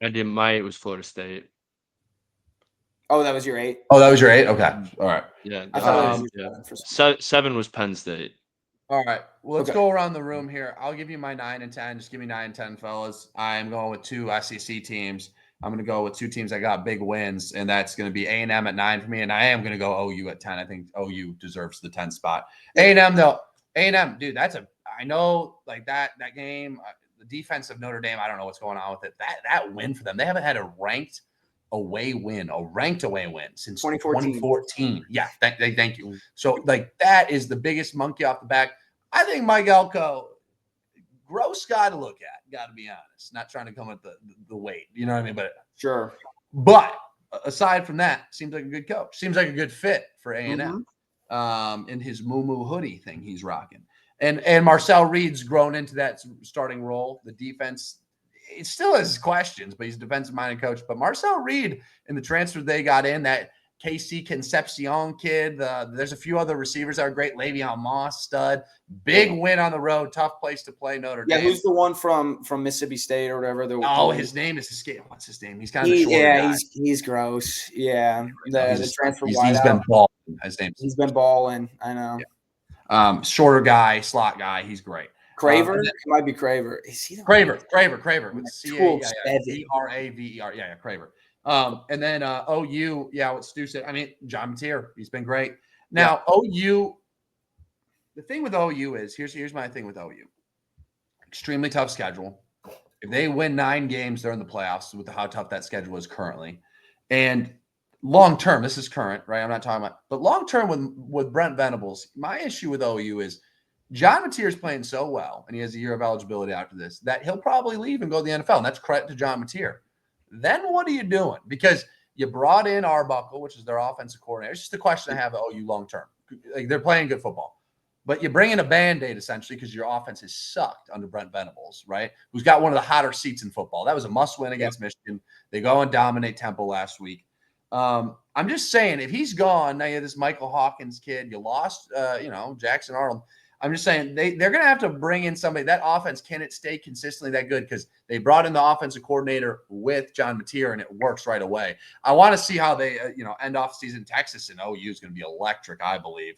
I did. My 8 was Florida State. Oh, that was your 8. Oh, that was your 8. Okay, all right. Yeah. I thought it was 7 was Penn State. All right. Well, let's go around the room here. I'll give you my 9 and 10. Just give me 9 and 10, fellas. I'm going with 2 SEC teams. I'm going to go with 2 teams that got big wins, and that's going to be A&M at 9 for me, and I am going to go OU at 10. I think OU deserves the 10 spot. A&M, though. A&M, dude, I know, like, that game, the defense of Notre Dame, I don't know what's going on with it. That win for them, they haven't had a ranked away win since 2014. Yeah, thank you. So, like, that is the biggest monkey off the back. I think Mike Elko, gross guy to look at, got to be honest. Not trying to come with the weight, you know what I mean? But sure. But aside from that, seems like a good coach. Seems like a good fit for A&M. In his moo hoodie thing he's rocking. And Marcel Reed's grown into that starting role. The defense, it still has questions, but he's a defensive-minded coach. But Marcel Reed and the transfer they got in, that KC Concepcion kid, there's a few other receivers that are great. Le'Veon Moss, stud. Big win on the road. Tough place to play Notre Dame. Yeah, who's the one from Mississippi State or whatever? His name is escape. What's his name? He's kind of the shorter guy. He's gross. Yeah, the transfer wide he's been balling. His name. He's been balling. I know. Yeah. Shorter guy, slot guy. He's great. Craver? It might be Craver. Is he the Craver. With C-A-V-E-R. Yeah, Craver. And then OU, what Stu said. I mean, John Mateer, he's been great. Now, OU, the thing with OU is, here's my thing with OU. Extremely tough schedule. If they win 9 games, they're in the playoffs with how tough that schedule is currently. And long term, this is current, right? I'm not talking about, but long term with Brent Venables, my issue with OU is John Mateer is playing so well, and he has a year of eligibility after this, that he'll probably leave and go to the NFL. And that's credit to John Mateer. Then what are you doing? Because you brought in Arbuckle, which is their offensive coordinator. It's just a question I have at OU long term. Like, they're playing good football. But you bring in a Band-Aid, essentially, because your offense has sucked under Brent Venables, right? Who's got one of the hotter seats in football. That was a must-win against Michigan. They go and dominate Temple last week. I'm just saying, if he's gone, now you have this Michael Hawkins kid. You lost, Jackson Arnold. I'm just saying they're going to have to bring in somebody. That offense, can it stay consistently that good? Because they brought in the offensive coordinator with John Mateer, and it works right away. I want to see how they, end off season. Texas and OU is going to be electric, I believe,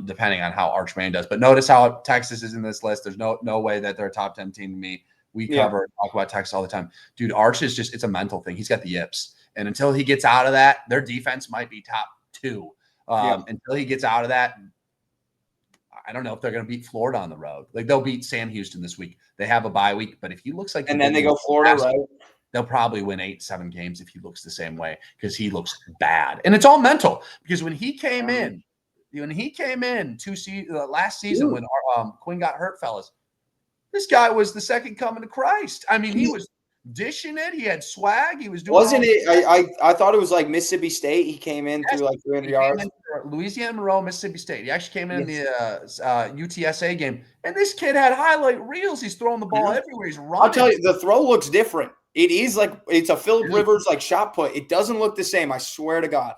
depending on how Arch Mann does. But notice how Texas is in this list. There's no way that they're a top 10 team to me. We talk about Texas all the time. Dude, Arch is it's a mental thing. He's got the yips. And until he gets out of that, their defense might be top 2. Until he gets out of that, I don't know if they're going to beat Florida on the road. Like, they'll beat Sam Houston this week. They have a bye week, but if he looks like, and then they go Florida, right? They'll probably win 8-7 games if he looks the same way, because he looks bad. And it's all mental, because when he came in, When he came in last season when Quinn got hurt, fellas, this guy was the second coming of Christ. I mean, he was dishing it. He had swag. He was doing. Wasn't it? I thought it was like Mississippi State. He came in through like 300 yards. Louisiana Monroe, Mississippi State. He actually came in the UTSA game, and this kid had highlight reels. He's throwing the ball everywhere. He's running. I'll tell you, the throw looks different. It is like it's a Phillip Rivers like shot put. It doesn't look the same. I swear to God.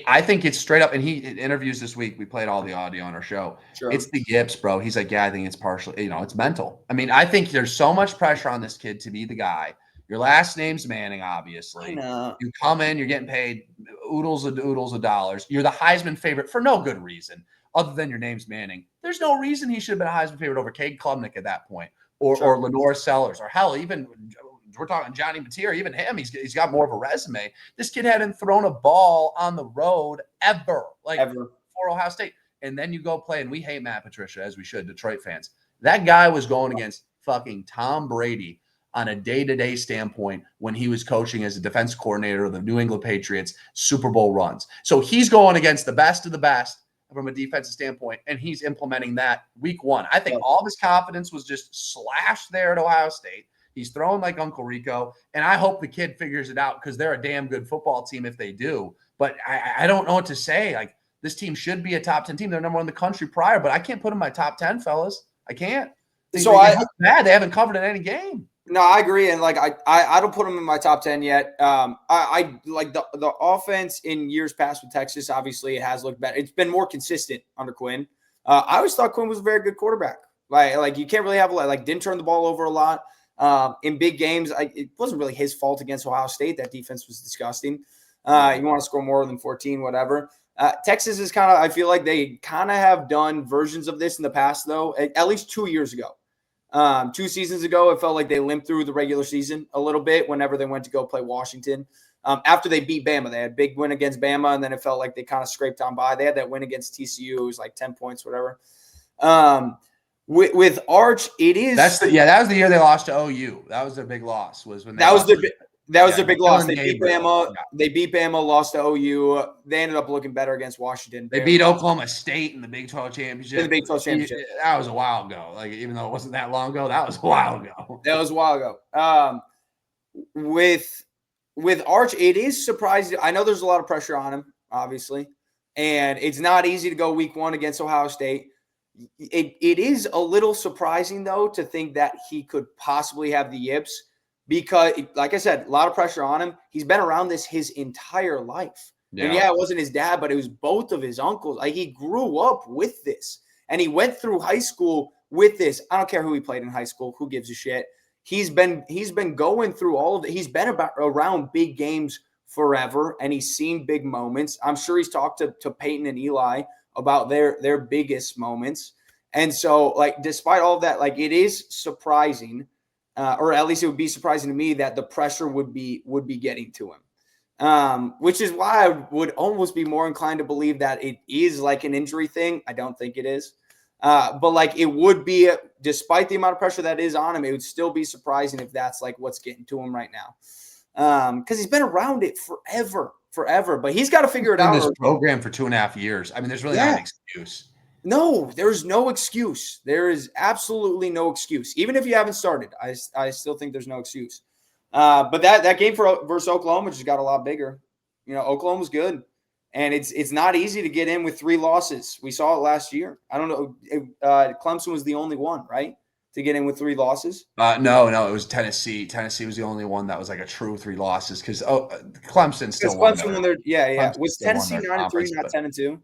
I think it's straight up, and he interviews this week. We played all the audio on our show. Sure. It's the yips, bro. He's like, yeah, I think it's partially, it's mental. I mean, I think there's so much pressure on this kid to be the guy. Your last name's Manning, obviously. You come in, you're getting paid oodles of dollars. You're the Heisman favorite for no good reason, other than your name's Manning. There's no reason he should have been a Heisman favorite over Cade Klubnik at that point, or Lenore Sellers, or hell, even we're talking Johnny Mateer, even him, he's got more of a resume. This kid hadn't thrown a ball on the road ever for Ohio State. And then you go play, and we hate Matt Patricia, as we should, Detroit fans. That guy was going against fucking Tom Brady on a day-to-day standpoint when he was coaching as a defense coordinator of the New England Patriots Super Bowl runs. So he's going against the best of the best from a defensive standpoint, and he's implementing that week one. I think all of his confidence was just slashed there at Ohio State. He's throwing like Uncle Rico, and I hope the kid figures it out because they're a damn good football team if they do. But I don't know what to say. Like, this team should be a top 10 team. They're number one in the country prior, but I can't put them in my top 10, fellas. I can't. They haven't covered in any game. No, I agree, and like I don't put them in my top 10 yet. I like the offense in years past with Texas. Obviously, it has looked better. It's been more consistent under Quinn. I always thought Quinn was a very good quarterback. Like you can't really have didn't turn the ball over a lot. In big games, it wasn't really his fault against Ohio State. That defense was disgusting. You want to score more than 14, whatever. Texas is I feel like they kind of have done versions of this in the past, though, at least 2 years ago. 2 seasons ago, it felt like they limped through the regular season a little bit whenever they went to go play Washington. After they beat Bama, they had a big win against Bama, and then it felt like they kind of scraped on by. They had that win against TCU. It was like 10 points, whatever. With Arch, it is that was the year they lost to OU. That was their big loss. Was when that was their big loss. They beat Bama. They beat Bama, lost to OU. They ended up looking better against Washington. They beat Oklahoma State in the Big 12 championship. In the Big 12 championship. That was a while ago. Like, even though it wasn't that long ago, that was a while ago. That was a while ago. With Arch, it is surprising. I know there's a lot of pressure on him, obviously, and it's not easy to go week one against Ohio State. It is a little surprising, though, to think that he could possibly have the yips because, like I said, a lot of pressure on him. He's been around this his entire life. Yeah. And it wasn't his dad, but it was both of his uncles. Like, he grew up with this, and he went through high school with this. I don't care who he played in high school. Who gives a shit? He's been going through all of it. He's been around big games forever, and he's seen big moments. I'm sure he's talked to Peyton and Eli about their biggest moments. And so, like, despite all of that, like, it is surprising, or at least it would be surprising to me that the pressure would be getting to him, which is why I would almost be more inclined to believe that it is like an injury thing. I don't think it is. But like, it would be, despite the amount of pressure that is on him, it would still be surprising if that's like what's getting to him right now. Because he's been around it forever, but he's got to figure it out. This program for 2.5 years. I mean, there's really not an excuse. No, there's no excuse. There is absolutely no excuse. Even if you haven't started, I still think there's no excuse. But that game versus Oklahoma just got a lot bigger. Oklahoma's good, and it's not easy to get in with 3 losses. We saw it last year. I don't know. Clemson was the only one, right, to get in with 3 losses? No, it was Tennessee. Tennessee was the only one that was like a true 3 losses because Clemson still won. Was Tennessee 9-3, not 10-2?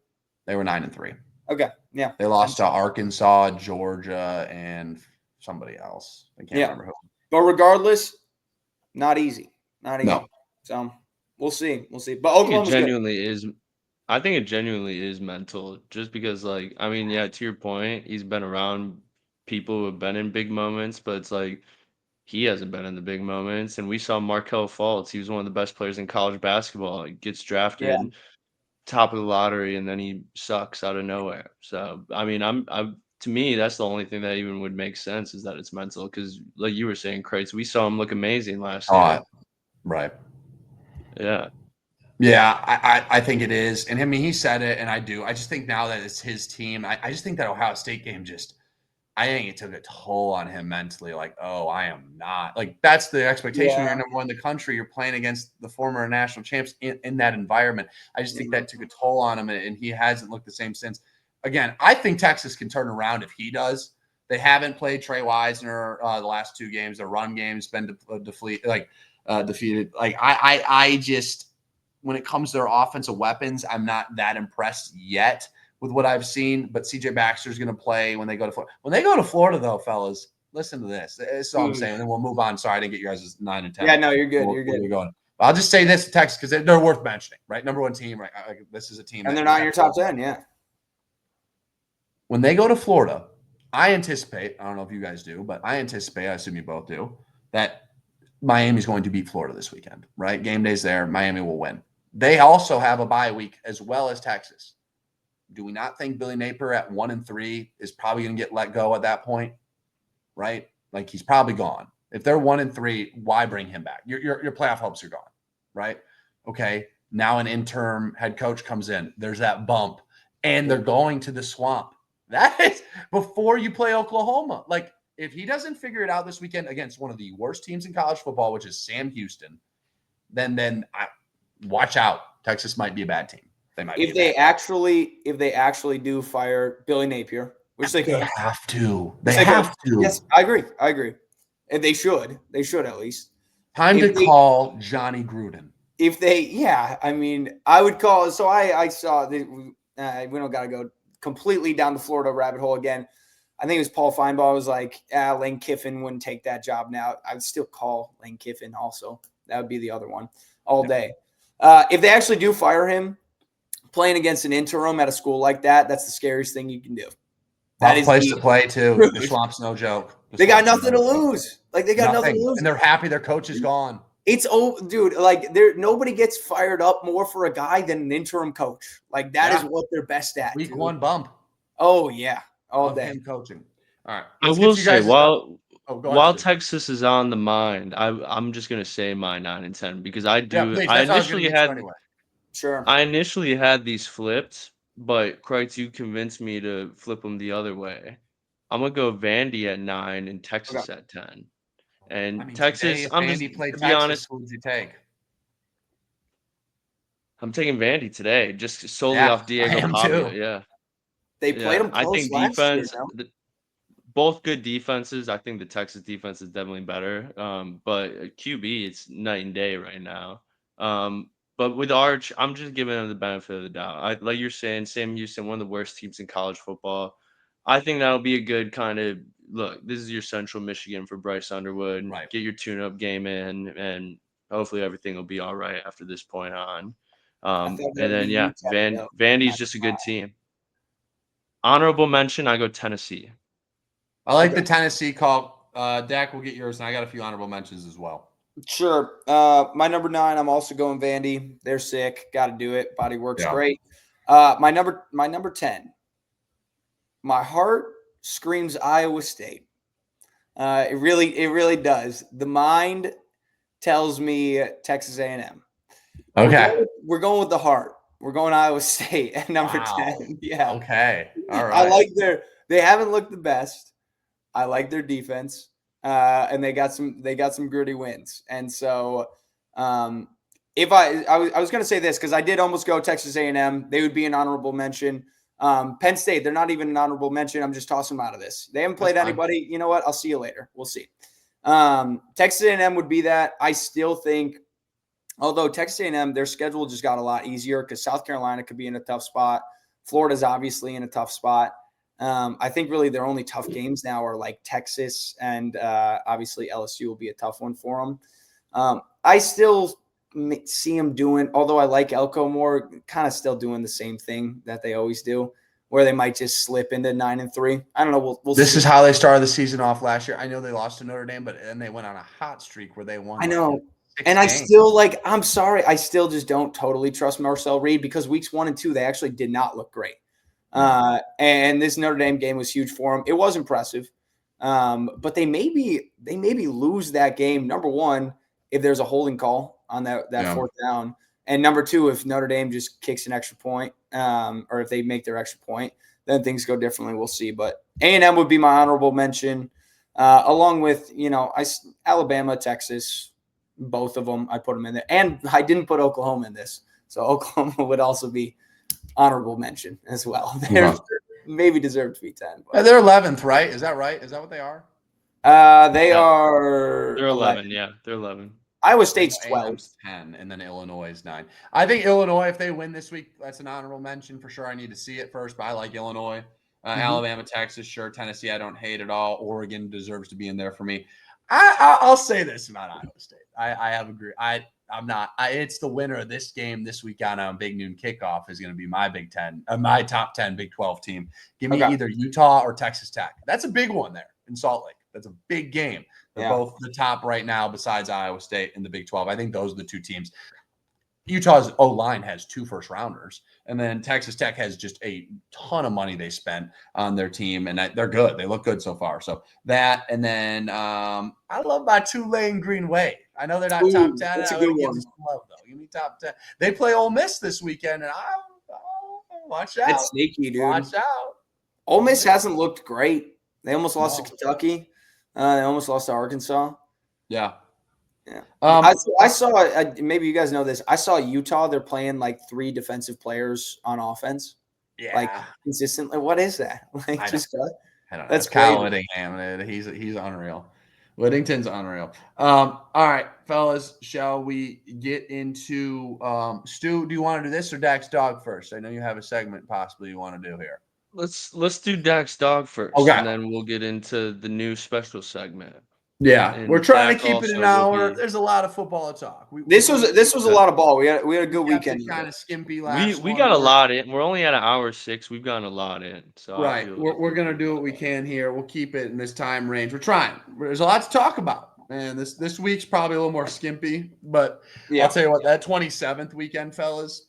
They were 9-3. Okay, yeah. They lost to Arkansas, Georgia, and somebody else. I can't remember who. But regardless, not easy. No. So we'll see. But Oklahoma I think it genuinely is mental, just because, like, I mean, yeah, to your point, he's been around people who have been in big moments, but it's like he hasn't been in the big moments. And we saw Markelle Fultz. He was one of the best players in college basketball. He gets drafted top of the lottery, and then he sucks out of nowhere. So, I mean, to me, that's the only thing that even would make sense, is that it's mental. Because, like you were saying, Kreitz, we saw him look amazing last year. Right. Yeah. Yeah, I think it is. And I mean, he said it, and I do. I just think now that it's his team, I just think that Ohio State game I think it took a toll on him mentally. Like, oh, I am not. Like, that's the expectation. Yeah. You're number one in the country. You're playing against the former national champs in that environment. I just think that took a toll on him, and he hasn't looked the same since. Again, I think Texas can turn around if he does. They haven't played Trey Wisner the last 2 games. Their run game's been defeated. Like, I just – when it comes to their offensive weapons, I'm not that impressed yet with what I've seen. But CJ Baxter's going to play when they go to Florida. When they go to Florida, though, fellas, listen to this. This is all I'm saying. And then we'll move on. Sorry, I didn't get you guys' 9 and 10. Yeah, no, you're good. Where You're good. you're going. But I'll just say this to Texas because they're worth mentioning, right? Number 1 team, right? This is a team. And they're not in your top 10, yeah. When they go to Florida, I anticipate, I don't know if you guys do, but I anticipate, I assume you both do, that Miami's going to beat Florida this weekend, right? Game day's there. Miami will win. They also have a bye week as well as Texas. Do we not think Billy Napier at 1-3 is probably going to get let go at that point? Right? Like, he's probably gone. If they're 1-3, why bring him back? Your playoff hopes are gone, right? Okay. Now an interim head coach comes in. There's that bump, and they're going to the Swamp. That is before you play Oklahoma. Like, if he doesn't figure it out this weekend against one of the worst teams in college football, which is Sam Houston, then watch out. Texas might be a bad team. If they actually do fire Billy Napier, which they could. have to. They have to. Yes, I agree. And they should. They should at least. Time to call Johnny Gruden. If they, I mean, I would call. So I saw we don't got to go completely down the Florida rabbit hole again. I think it was Paul Feinbaum was like, Lane Kiffin wouldn't take that job now. I would still call Lane Kiffin also. That would be the other one all day. If they actually do fire him, playing against an interim at a school like that, that's the scariest thing you can do. That is place to play, too. The Swamp's no joke. They got nothing to lose. Like, they got nothing to lose. And they're happy their coach is gone. It's dude, like, nobody gets fired up more for a guy than an interim coach. Like, that is what they're best at. Week 1 bump. Oh, yeah. All day. Him coaching. All right. I will say, while Texas is on the mind, I'm just going to say my 9 and 10 because I initially had these flipped, but Kreitz, you convinced me to flip them the other way. I'm gonna go Vandy at 9 and Texas at 10. And Texas, I'm just to be honest. Who would you take? I'm taking Vandy today, just solely off Diego Pavia. Yeah, they played them close. I think defense, both good defenses. I think the Texas defense is definitely better. But QB, it's night and day right now. But with Arch, I'm just giving him the benefit of the doubt. Like you're saying, Sam Houston, one of the worst teams in college football. I think that'll be a good kind of look. This is your Central Michigan for Bryce Underwood. Right. Get your tune-up game in, and hopefully everything will be all right after this point on. And then Vandy's just a good team. Honorable mention, I go Tennessee. I like the Tennessee call. Dak will get yours, and I got a few honorable mentions as well. Sure. My number 9, I'm also going Vandy. They're sick. Got to do it. Body works great. My number 10. My heart screams Iowa State. It really does. The mind tells me Texas A&M. Okay. We're going with the heart. We're going Iowa State at number 10. Yeah. Okay. All right. I like they haven't looked the best. I like their defense. And they got some gritty wins. And so if I was going to say this because I did almost go Texas A&M. They would be an honorable mention. Penn State, they're not even an honorable mention. I'm just tossing them out of this. They haven't played anybody. You know what? I'll see you later. We'll see. Texas A&M would be that. I still think, although Texas A&M, their schedule just got a lot easier because South Carolina could be in a tough spot. Florida's obviously in a tough spot. I think really their only tough games now are like Texas and obviously LSU will be a tough one for them. I still see them doing, although I like Elko more, kind of still doing the same thing that they always do, where they might just slip into 9-3. I don't know. We'll this see. Is how they started the season off last year. I know they lost to Notre Dame, but then they went on a hot streak where they won. I know. And I still I'm sorry. I still just don't totally trust Marcel Reed because weeks 1 and 2, they actually did not look great. And this Notre Dame game was huge for them. It was impressive. But they maybe lose that game. Number one, if there's a holding call on that fourth down. And number two, if Notre Dame just kicks an extra point, or if they make their extra point, then things go differently. We'll see. But A&M would be my honorable mention, along with, Alabama, Texas, both of them. I put them in there. And I didn't put Oklahoma in this. So Oklahoma would also be honorable mention as well. They're maybe deserve to be 10. But. They're 11th, right? Is that right? Is that what they are? They are. They're 11. Yeah, they're 11. Iowa State's 12. 10, and then Illinois is 9. I think Illinois, if they win this week, that's an honorable mention for sure. I need to see it first, but I like Illinois. Alabama, Texas, sure. Tennessee, I don't hate at all. Oregon deserves to be in there for me. I'll say this about Iowa State. I have agreed. I'm not. It's the winner of this game this week on a big noon kickoff is going to be my Big Ten, my top 10 Big 12 team. Give me either Utah or Texas Tech. That's a big one there in Salt Lake. That's a big game. They're both the top right now besides Iowa State in the Big 12. I think those are the two teams. Utah's O-line has 2 first-rounders, and then Texas Tech has just a ton of money they spent on their team, and they're good. They look good so far. So that, and then I love my Tulane Green Wave. I know they're not top 10. That's a good one. Love, though. Give me top 10. They play Ole Miss this weekend, and watch out. It's sneaky, dude. Watch out. Ole Miss hasn't looked great. They almost lost to Kentucky. They almost lost to Arkansas. Yeah. I saw, maybe you guys know this. I saw Utah. They're playing like 3 defensive players on offense. Yeah. Like consistently. What is that? Like I just don't know. That's Kyle Whittingham. He's unreal. Whittington's unreal. All right, fellas, shall we get into Stu? Do you want to do this or Dak's dog first? I know you have a segment possibly you want to do here. Let's do Dak's dog first, and then we'll get into the new special segment. Yeah, and we're trying to keep it an hour. Be... There's a lot of football to talk. This was a lot of ball. We had a good weekend. Kind of skimpy last. We got a lot in. We're only at an hour 6. We've gotten a lot in. So right, we're gonna do what we can here. We'll keep it in this time range. We're trying. There's a lot to talk about, and this week's probably a little more skimpy. But I'll tell you what, that 27th weekend, fellas.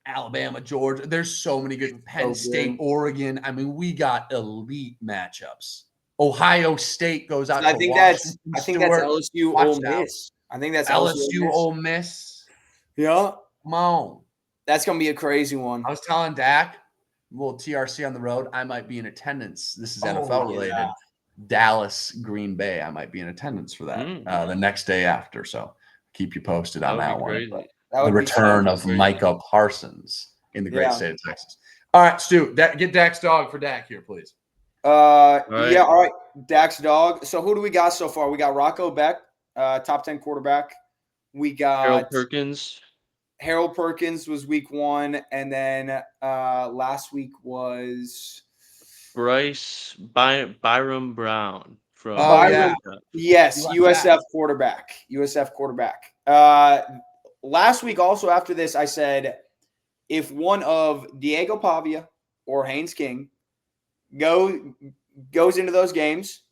Alabama, Georgia. There's so many good. Penn State, Oregon. I mean, we got elite matchups. Ohio State goes out. I think that's LSU Ole Miss. I think that's LSU Ole Miss. Yeah, come on. That's gonna be a crazy one. I was telling Dak, a little TRC on the road. I might be in attendance. This is NFL related. Yeah. Dallas, Green Bay. I might be in attendance for that the next day after. So keep you posted on that one. The return of Micah Parsons in the great state of Texas. All right, Stu, get Dak's dog for Dak here, please. All right. Dak's dog. So who do we got so far? We got Rocco Beck, top 10 quarterback. We got Harold Perkins was week 1, and then last week was Byram Brown from USF quarterback. Last week, also after this, I said if one of Diego Pavia or Haynes King goes into those games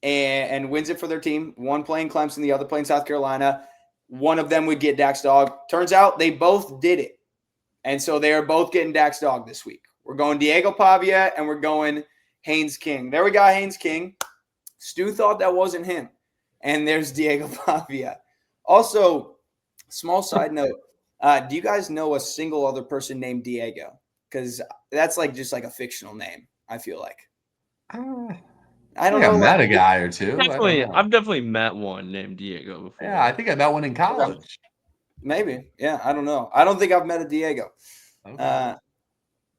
and wins it for their team, one playing Clemson, the other playing South Carolina, one of them would get Dak's dog. Turns out they both did it. And so they are both getting Dak's dog this week. We're going Diego Pavia and we're going Haynes King. There we got Haynes King. Stu thought that wasn't him. And there's Diego Pavia. Also, small side note, do you guys know a single other person named Diego? Because that's just like a fictional name, I feel like. I don't know. I met a guy or two. I've definitely met one named Diego before. Yeah, I think I met one in college. Maybe. Yeah, I don't know. I don't think I've met a Diego. Okay.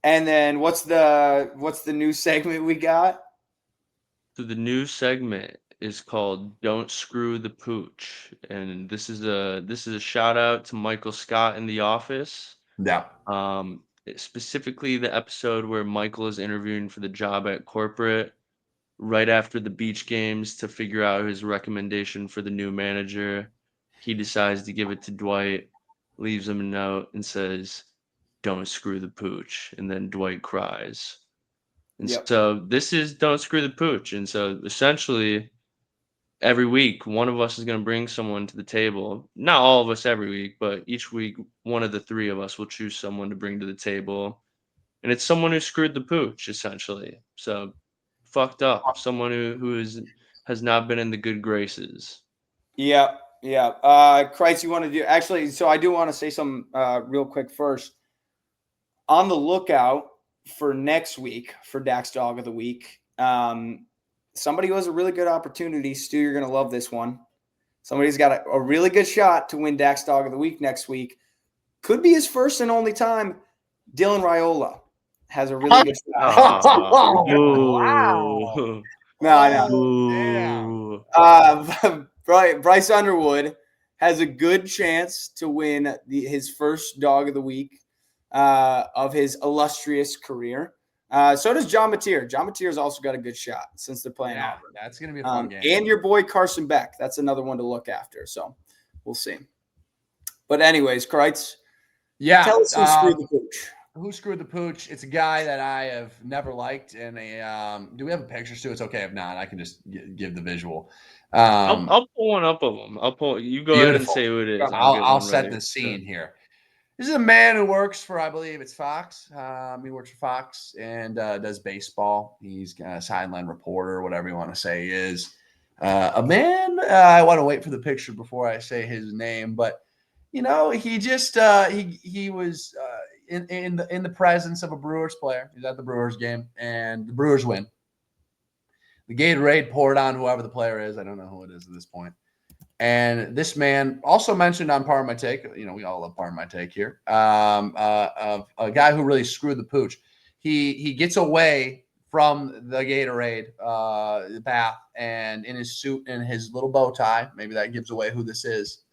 And then what's the new segment we got? So the new segment is called "Don't Screw the Pooch," and this is a shout out to Michael Scott in The Office. Yeah. Specifically, the episode where Michael is interviewing for the job at corporate right after the beach games to figure out his recommendation for the new manager. He decides to give it to Dwight, leaves him a note, and says, "Don't screw the pooch," and then Dwight cries. And so this is "Don't Screw the Pooch," and so essentially, every week, one of us is going to bring someone to the table. Not all of us every week, but each week, one of the 3 of us will choose someone to bring to the table. And it's someone who screwed the pooch, essentially. So, fucked up. Someone who has not been in the good graces. Yeah. Yeah. Kreitz, you want to do actually? So I do want to say some real quick first. On the lookout for next week for Dak's Dog of the Week. Somebody who has a really good opportunity. Stu, you're going to love this one. Somebody's got a really good shot to win Dak's Dog of the Week next week. Could be his first and only time. Dylan Raiola has a really good shot. Boo. No. Boo. Bryce Underwood has a good chance to win his first Dog of the Week of his illustrious career. So does John Mateer. John Mateer's also got a good shot since they're playing Auburn. That's going to be a fun game. And your boy Carson Beck. That's another one to look after. So we'll see. But anyways, Kreitz, tell us who screwed the pooch. Who screwed the pooch? It's a guy that I have never liked. And do we have a picture, Stu? It's okay if not. I can just give the visual. I'll pull one up of them. You go ahead and say who it is. I'll set the scene here. This is a man who works for, I believe it's Fox. He works for Fox and does baseball. He's a sideline reporter, whatever you want to say he is. A man, I want to wait for the picture before I say his name, but he just he was in the presence of a Brewers player. He's at the Brewers game, and the Brewers win. The Gatorade poured on whoever the player is. I don't know who it is at this point. And this man also mentioned on Part of My Take, we all love Part of My Take here, of a guy who really screwed the pooch. He gets away from the Gatorade bath and in his suit and his little bow tie. Maybe that gives away who this is.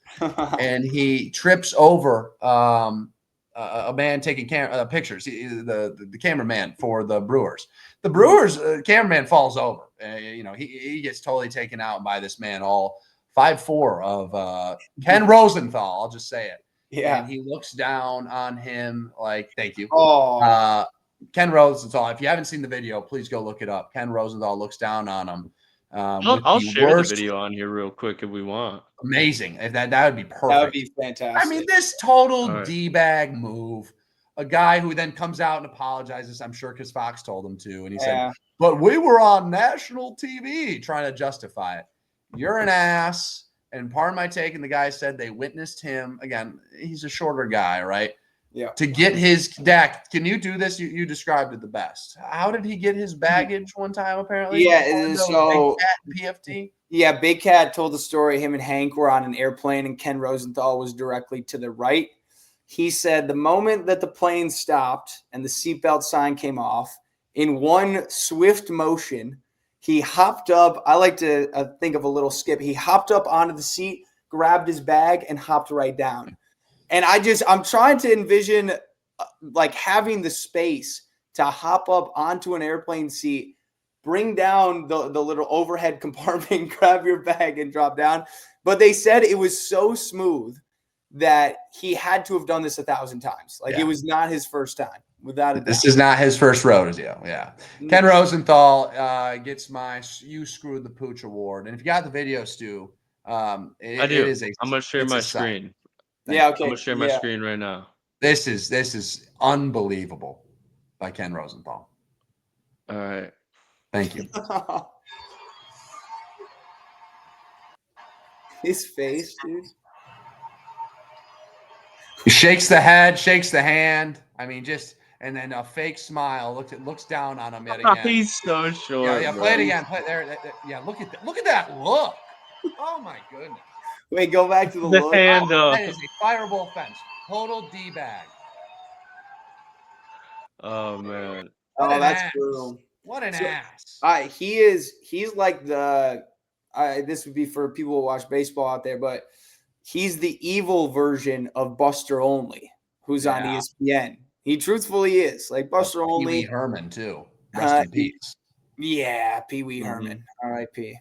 And he trips over a man taking pictures, the cameraman for the Brewers. The Brewers cameraman falls over. He gets totally taken out by this man, all 5'4" of Ken Rosenthal. I'll just say it. Yeah. And he looks down on him like, thank you. Oh. Ken Rosenthal. If you haven't seen the video, please go look it up. Ken Rosenthal looks down on him. I'll share the video on here real quick if we want. Amazing. If that would be perfect. That would be fantastic. I mean, this total D-bag move. A guy who then comes out and apologizes, I'm sure, because Fox told him to. And he said, but we were on national TV trying to justify it. You're an ass. And Part of My Take, and the guy said they witnessed him. Again, he's a shorter guy, right? Yeah. To get his Dak. Can you do this? You described it the best. How did he get his baggage one time, apparently? Yeah, so Big Cat PFT. Yeah, Big Cat told the story. Him and Hank were on an airplane, and Ken Rosenthal was directly to the right. He said the moment that the plane stopped and the seatbelt sign came off, in one swift motion, he hopped up. I like to think of a little skip. He hopped up onto the seat, grabbed his bag, and hopped right down. And I'm trying to envision like having the space to hop up onto an airplane seat, bring down the little overhead compartment, grab your bag, and drop down. But they said it was so smooth that he had to have done this 1,000 times. Like, it was not his first time, without a doubt. This is not his first rodeo. Yeah. Ken Rosenthal gets my You Screwed the Pooch award. And if you got the video, Stu, I do. I'm going to share my screen. Yeah, okay. I'm going to share my screen right now. This is unbelievable by Ken Rosenthal. All right. Thank you. His face, dude. He shakes the head, shakes the hand. I mean, and then a fake smile. Looks down on him yet again. He's so short. Yeah. Play it again. Play there. Yeah. Look at that. Look at that look. Oh my goodness. Wait, go back to the look. Hand, that is a fireable offense. Total D-bag. Oh man. That's brutal. What an ass. He's like this would be for people who watch baseball out there, but he's the evil version of Buster Olney, who's on ESPN. He truthfully is like Buster Olney. Pee Wee Herman too. Rest in peace. Yeah, Pee Wee Herman, R.I.P.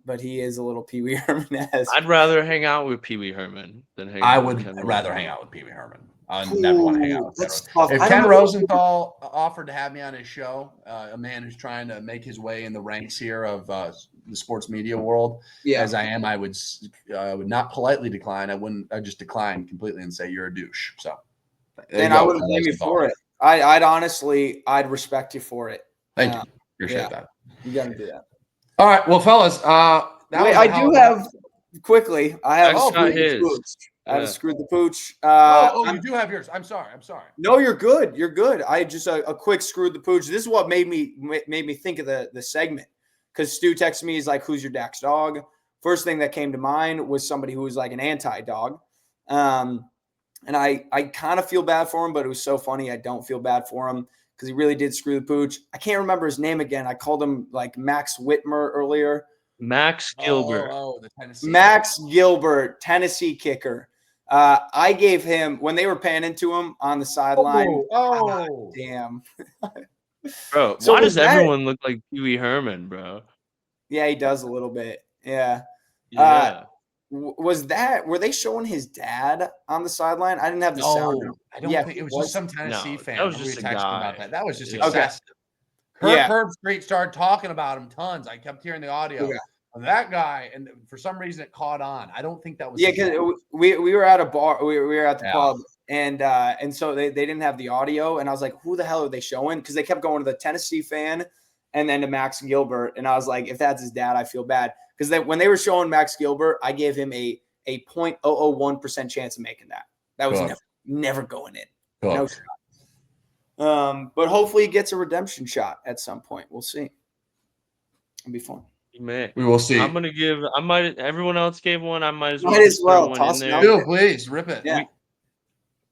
But he is a little Pee Wee Herman-esque. I'd rather hang out with Pee Wee Herman than hang out. I would rather hang out with Pee Wee Herman. I never want to hang out with Ken. If Ken Rosenthal offered to have me on his show, a man who's trying to make his way in the ranks here of the sports media world, as I am, I would not politely decline. I'd just decline completely and say you're a douche. So, and I wouldn't blame you for it. I'd respect you for it. Thank you. Appreciate that. You got to do that. All right, well, fellas, I do have quickly, I have Max got screwed the his. pooch. I have Yeah. screwed the pooch. You do have yours. I'm sorry. No, you're good. You're good. I just a quick screwed the pooch. This is what made me think of the segment, because Stu texted me. He's like, "Who's your Dax dog?" First thing that came to mind was somebody who was like an anti-dog, and I kind of feel bad for him, but it was so funny. I don't feel bad for him because he really did screw the pooch. I can't remember his name again. I called him like Max Whitmer earlier. Max Gilbert. The Tennessee. Max Gilbert, Tennessee kicker. I gave him, when they were panning to him on the sideline. Oh, Damn. Bro, So why was does that- everyone look like Pee Wee Herman, bro? Yeah, he does a little bit. Yeah. Yeah. Were they showing his dad on the sideline? I didn't have the sound. I don't think it was just some Tennessee No, fan. that was Remember just you a texted me guy. about that. That was just Yeah. excessive. Yeah. Herb Street started talking about him tons. I kept hearing the audio. Okay. Of that guy, and for some reason it caught on. I don't think that was. Yeah, because we were at a bar. We were at the Yeah. pub, and so they didn't have the audio, and I was like, who the hell are they showing? Because they kept going to the Tennessee fan and then to Max Gilbert, and I was like, if that's his dad, I feel bad. Because when they were showing Max Gilbert, I gave him a 0.001% chance of making that. That was never going in. No shot. But hopefully he gets a redemption shot at some point. We'll see. It'll be fun. Man, We will see. I'm gonna give. Everyone else gave one. I might as well. Might as well throw one toss in it out there. there. Please rip it. Yeah.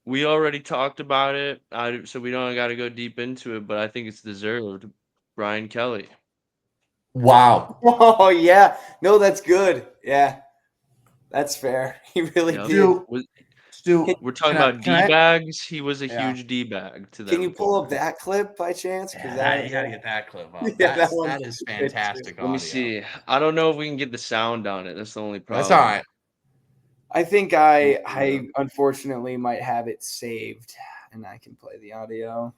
We already talked about it, so we don't got to go deep into it. But I think it's deserved. Brian Kelly. Wow. Oh yeah. No, that's good. Yeah. That's fair. He really did. Stu, We're talking about D-bags. He was a huge D-bag to them. Can you pull up that clip by chance? You gotta get that clip up. Yeah, that is fantastic. Let me see. I don't know if we can get the sound on it. That's the only problem. That's all right. I think I unfortunately might have it saved, and I can play the audio.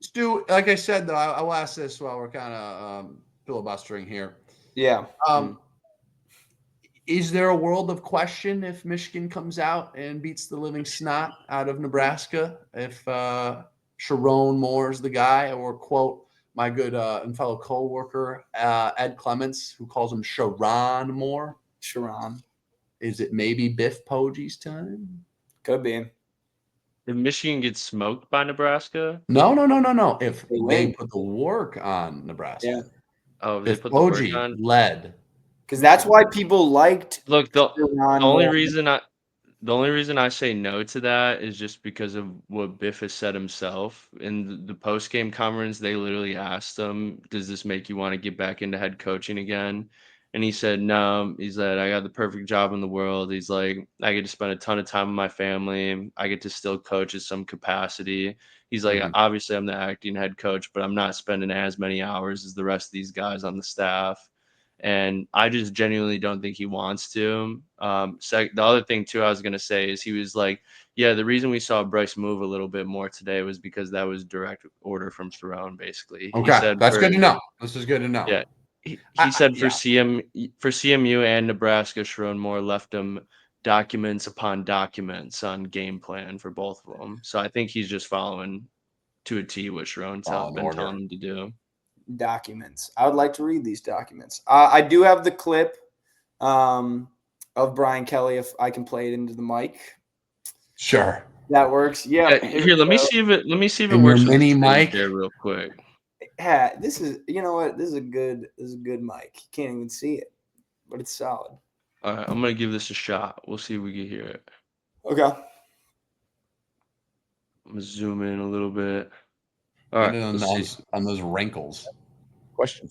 Stu, like I said, though, I will ask this while we're kind of filibustering here. Yeah. Is there a world of question if Michigan comes out and beats the living snot out of Nebraska? If Sharon Moore is the guy, or quote my good and fellow co-worker Ed Clements, who calls him Sharon Moore. Sharon. Is it maybe Biff Poggi's time? Could be. If Michigan gets smoked by Nebraska? No. If they put the work on Nebraska. Yeah. Oh, if Biff they put the work Poggi on. led. Because that's why people liked. Look, the only Moore. reason I say no to that is just because of what Biff has said himself. In the post-game conference, they literally asked him, does this make you want to get back into head coaching again? And he said, no. He said, I got the perfect job in the world. He's like, I get to spend a ton of time with my family. I get to still coach at some capacity. He's like, obviously, I'm the acting head coach, but I'm not spending as many hours as the rest of these guys on the staff. And I just genuinely don't think he wants to. The other thing, too, I was going to say is he was like, yeah, the reason we saw Bryce move a little bit more today was because that was direct order from Sharon, basically. Okay, he said that's good to know. This is good to know. Yeah. He said for CMU and Nebraska, Sharon Moore left him documents upon documents on game plan for both of them. So I think he's just following to a T what Sharon's been telling him to do. Documents. I would like to read these documents. I do have the clip of Brian Kelly. If I can play it into the mic, sure, that works. Yeah. Here, let me see if it works. With mini mic there, real quick. Yeah, this is. You know what? This is a good mic. You can't even see it, but it's solid. All right, I'm gonna give this a shot. We'll see if we can hear it. Okay. I'm gonna zoom in a little bit. All right, on those wrinkles. Question.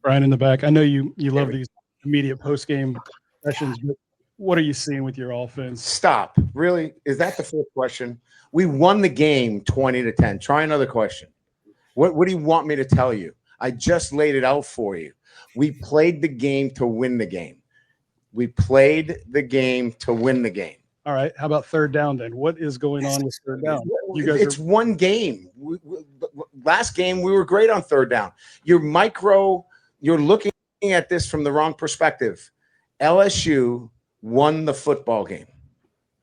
Brian in the back. I know you love these immediate post-game sessions, but what are you seeing with your offense? Stop. Really? Is that the first question? We won the game 20-10. Try another question. What do you want me to tell you? I just laid it out for you. We played the game to win the game. We played the game to win the game. All right. How about third down then? What is going on with third down? It's one game. Last game, we were great on third down. You're looking at this from the wrong perspective. LSU won the football game.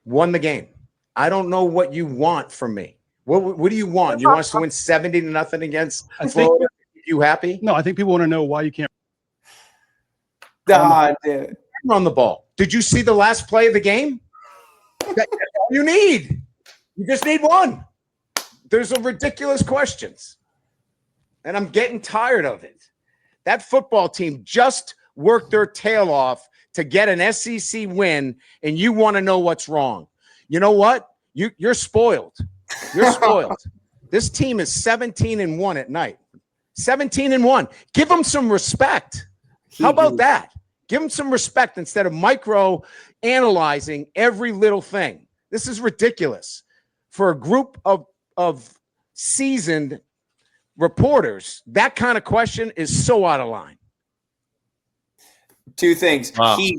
Won the game. I don't know what you want from me. What do you want? You want us to win 70-0 against Florida? You happy? No, I think people want to know why you can't. Dude. Run the ball. Did you see the last play of the game? That's all you need. You just need one. There's a ridiculous questions. And I'm getting tired of it. That football team just worked their tail off to get an SEC win, and you want to know what's wrong. You know what? You're spoiled. You're spoiled. This team is 17-1 at night. 17-1. Give them some respect. How about that? Give them some respect instead of micro analyzing every little thing. This is ridiculous. For a group of seasoned reporters, that kind of question is so out of line. Two things. Wow. He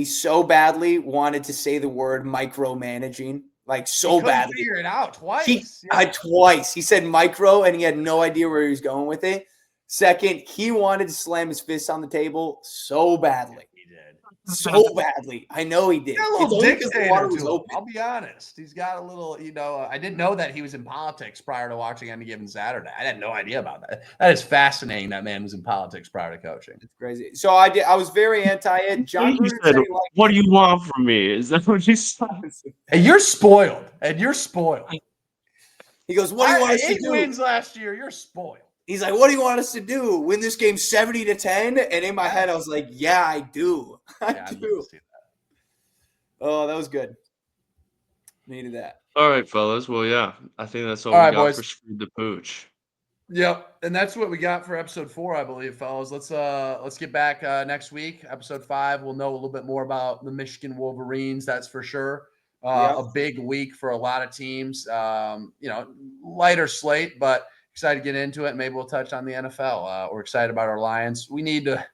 so badly wanted to say the word micromanaging, like so badly. Figure it out twice. Twice. He said micro, and he had no idea where he was going with it. Second, he wanted to slam his fist on the table so badly. He did. So badly. I know he did. He's got a little It's only because the dictator water to was him. open. I'll be honest. He's got a little, I didn't know that he was in politics prior to watching any given Saturday. I had no idea about that. That is fascinating. That man was in politics prior to coaching. It's crazy. So I was very anti it. John He Gruden said, said he liked "What it. do you want from me?" Is that what you said? And you're spoiled. He goes, "What do you want us to 8 do?" wins last year. You're spoiled. He's like, "What do you want us to do? Win this game 70-10?" And in my head, I was like, "Yeah, I do. I Yeah, I'd love do." to see that. Oh, that was good. Needed that. All right, fellas. Well, yeah, I think that's all All we right, got boys. for Screwed the Pooch. Yep, and that's what we got for episode 4, I believe, fellas. Let's get back next week, episode 5. We'll know a little bit more about the Michigan Wolverines. That's for sure. A big week for a lot of teams. Lighter slate, but excited to get into it. Maybe we'll touch on the NFL. We're excited about our Lions. We need to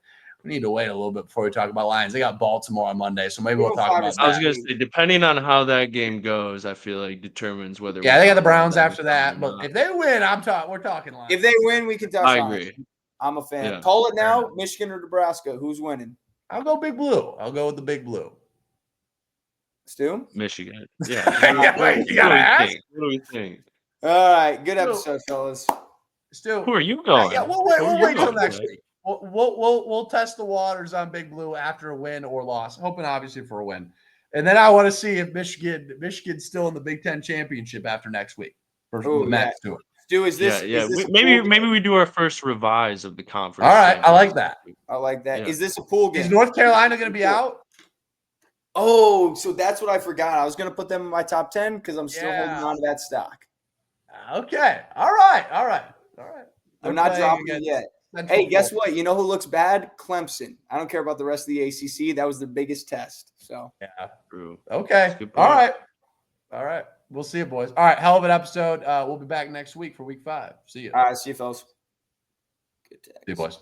wait a little bit before we talk about Lions. They got Baltimore on Monday, so maybe we'll talk about I was that. gonna say, depending on how that game goes, I feel like determines whether. Yeah, we they got the talk about Browns that after that, but if they win, we're talking Lions. If they win, we can touch I on agree. it. I'm a fan. Yeah. Call it now, Michigan or Nebraska. Who's winning? I'll go Big Blue. I'll go with the Big Blue. Stu? Michigan. Yeah. You gotta ask. What do we think? All right. Good episode, fellas. Stu, Who are you going? Yeah, we'll wait till next week. We'll test the waters on Big Blue after a win or loss, hoping obviously for a win. And then I want to see if Michigan's still in the Big Ten championship after next week. For the Mets too. Stu, is this? Yeah. Is this Maybe we do our first revise of the conference. All right, I like that. I like that. Yeah. Is this a pool game? Is North Carolina going to be out? Oh, so that's what I forgot. I was going to put them in my top 10 because I'm still holding on to that stock. Okay. All right. They're not dropping it yet. Hey, guess what? You know who looks bad? Clemson. I don't care about the rest of the ACC. That was the biggest test. So yeah, true. Okay. All right. We'll see you, boys. All right. Hell of an episode. We'll be back next week for week 5. See you. All right. See you, fellas. Good tag. See you, boys.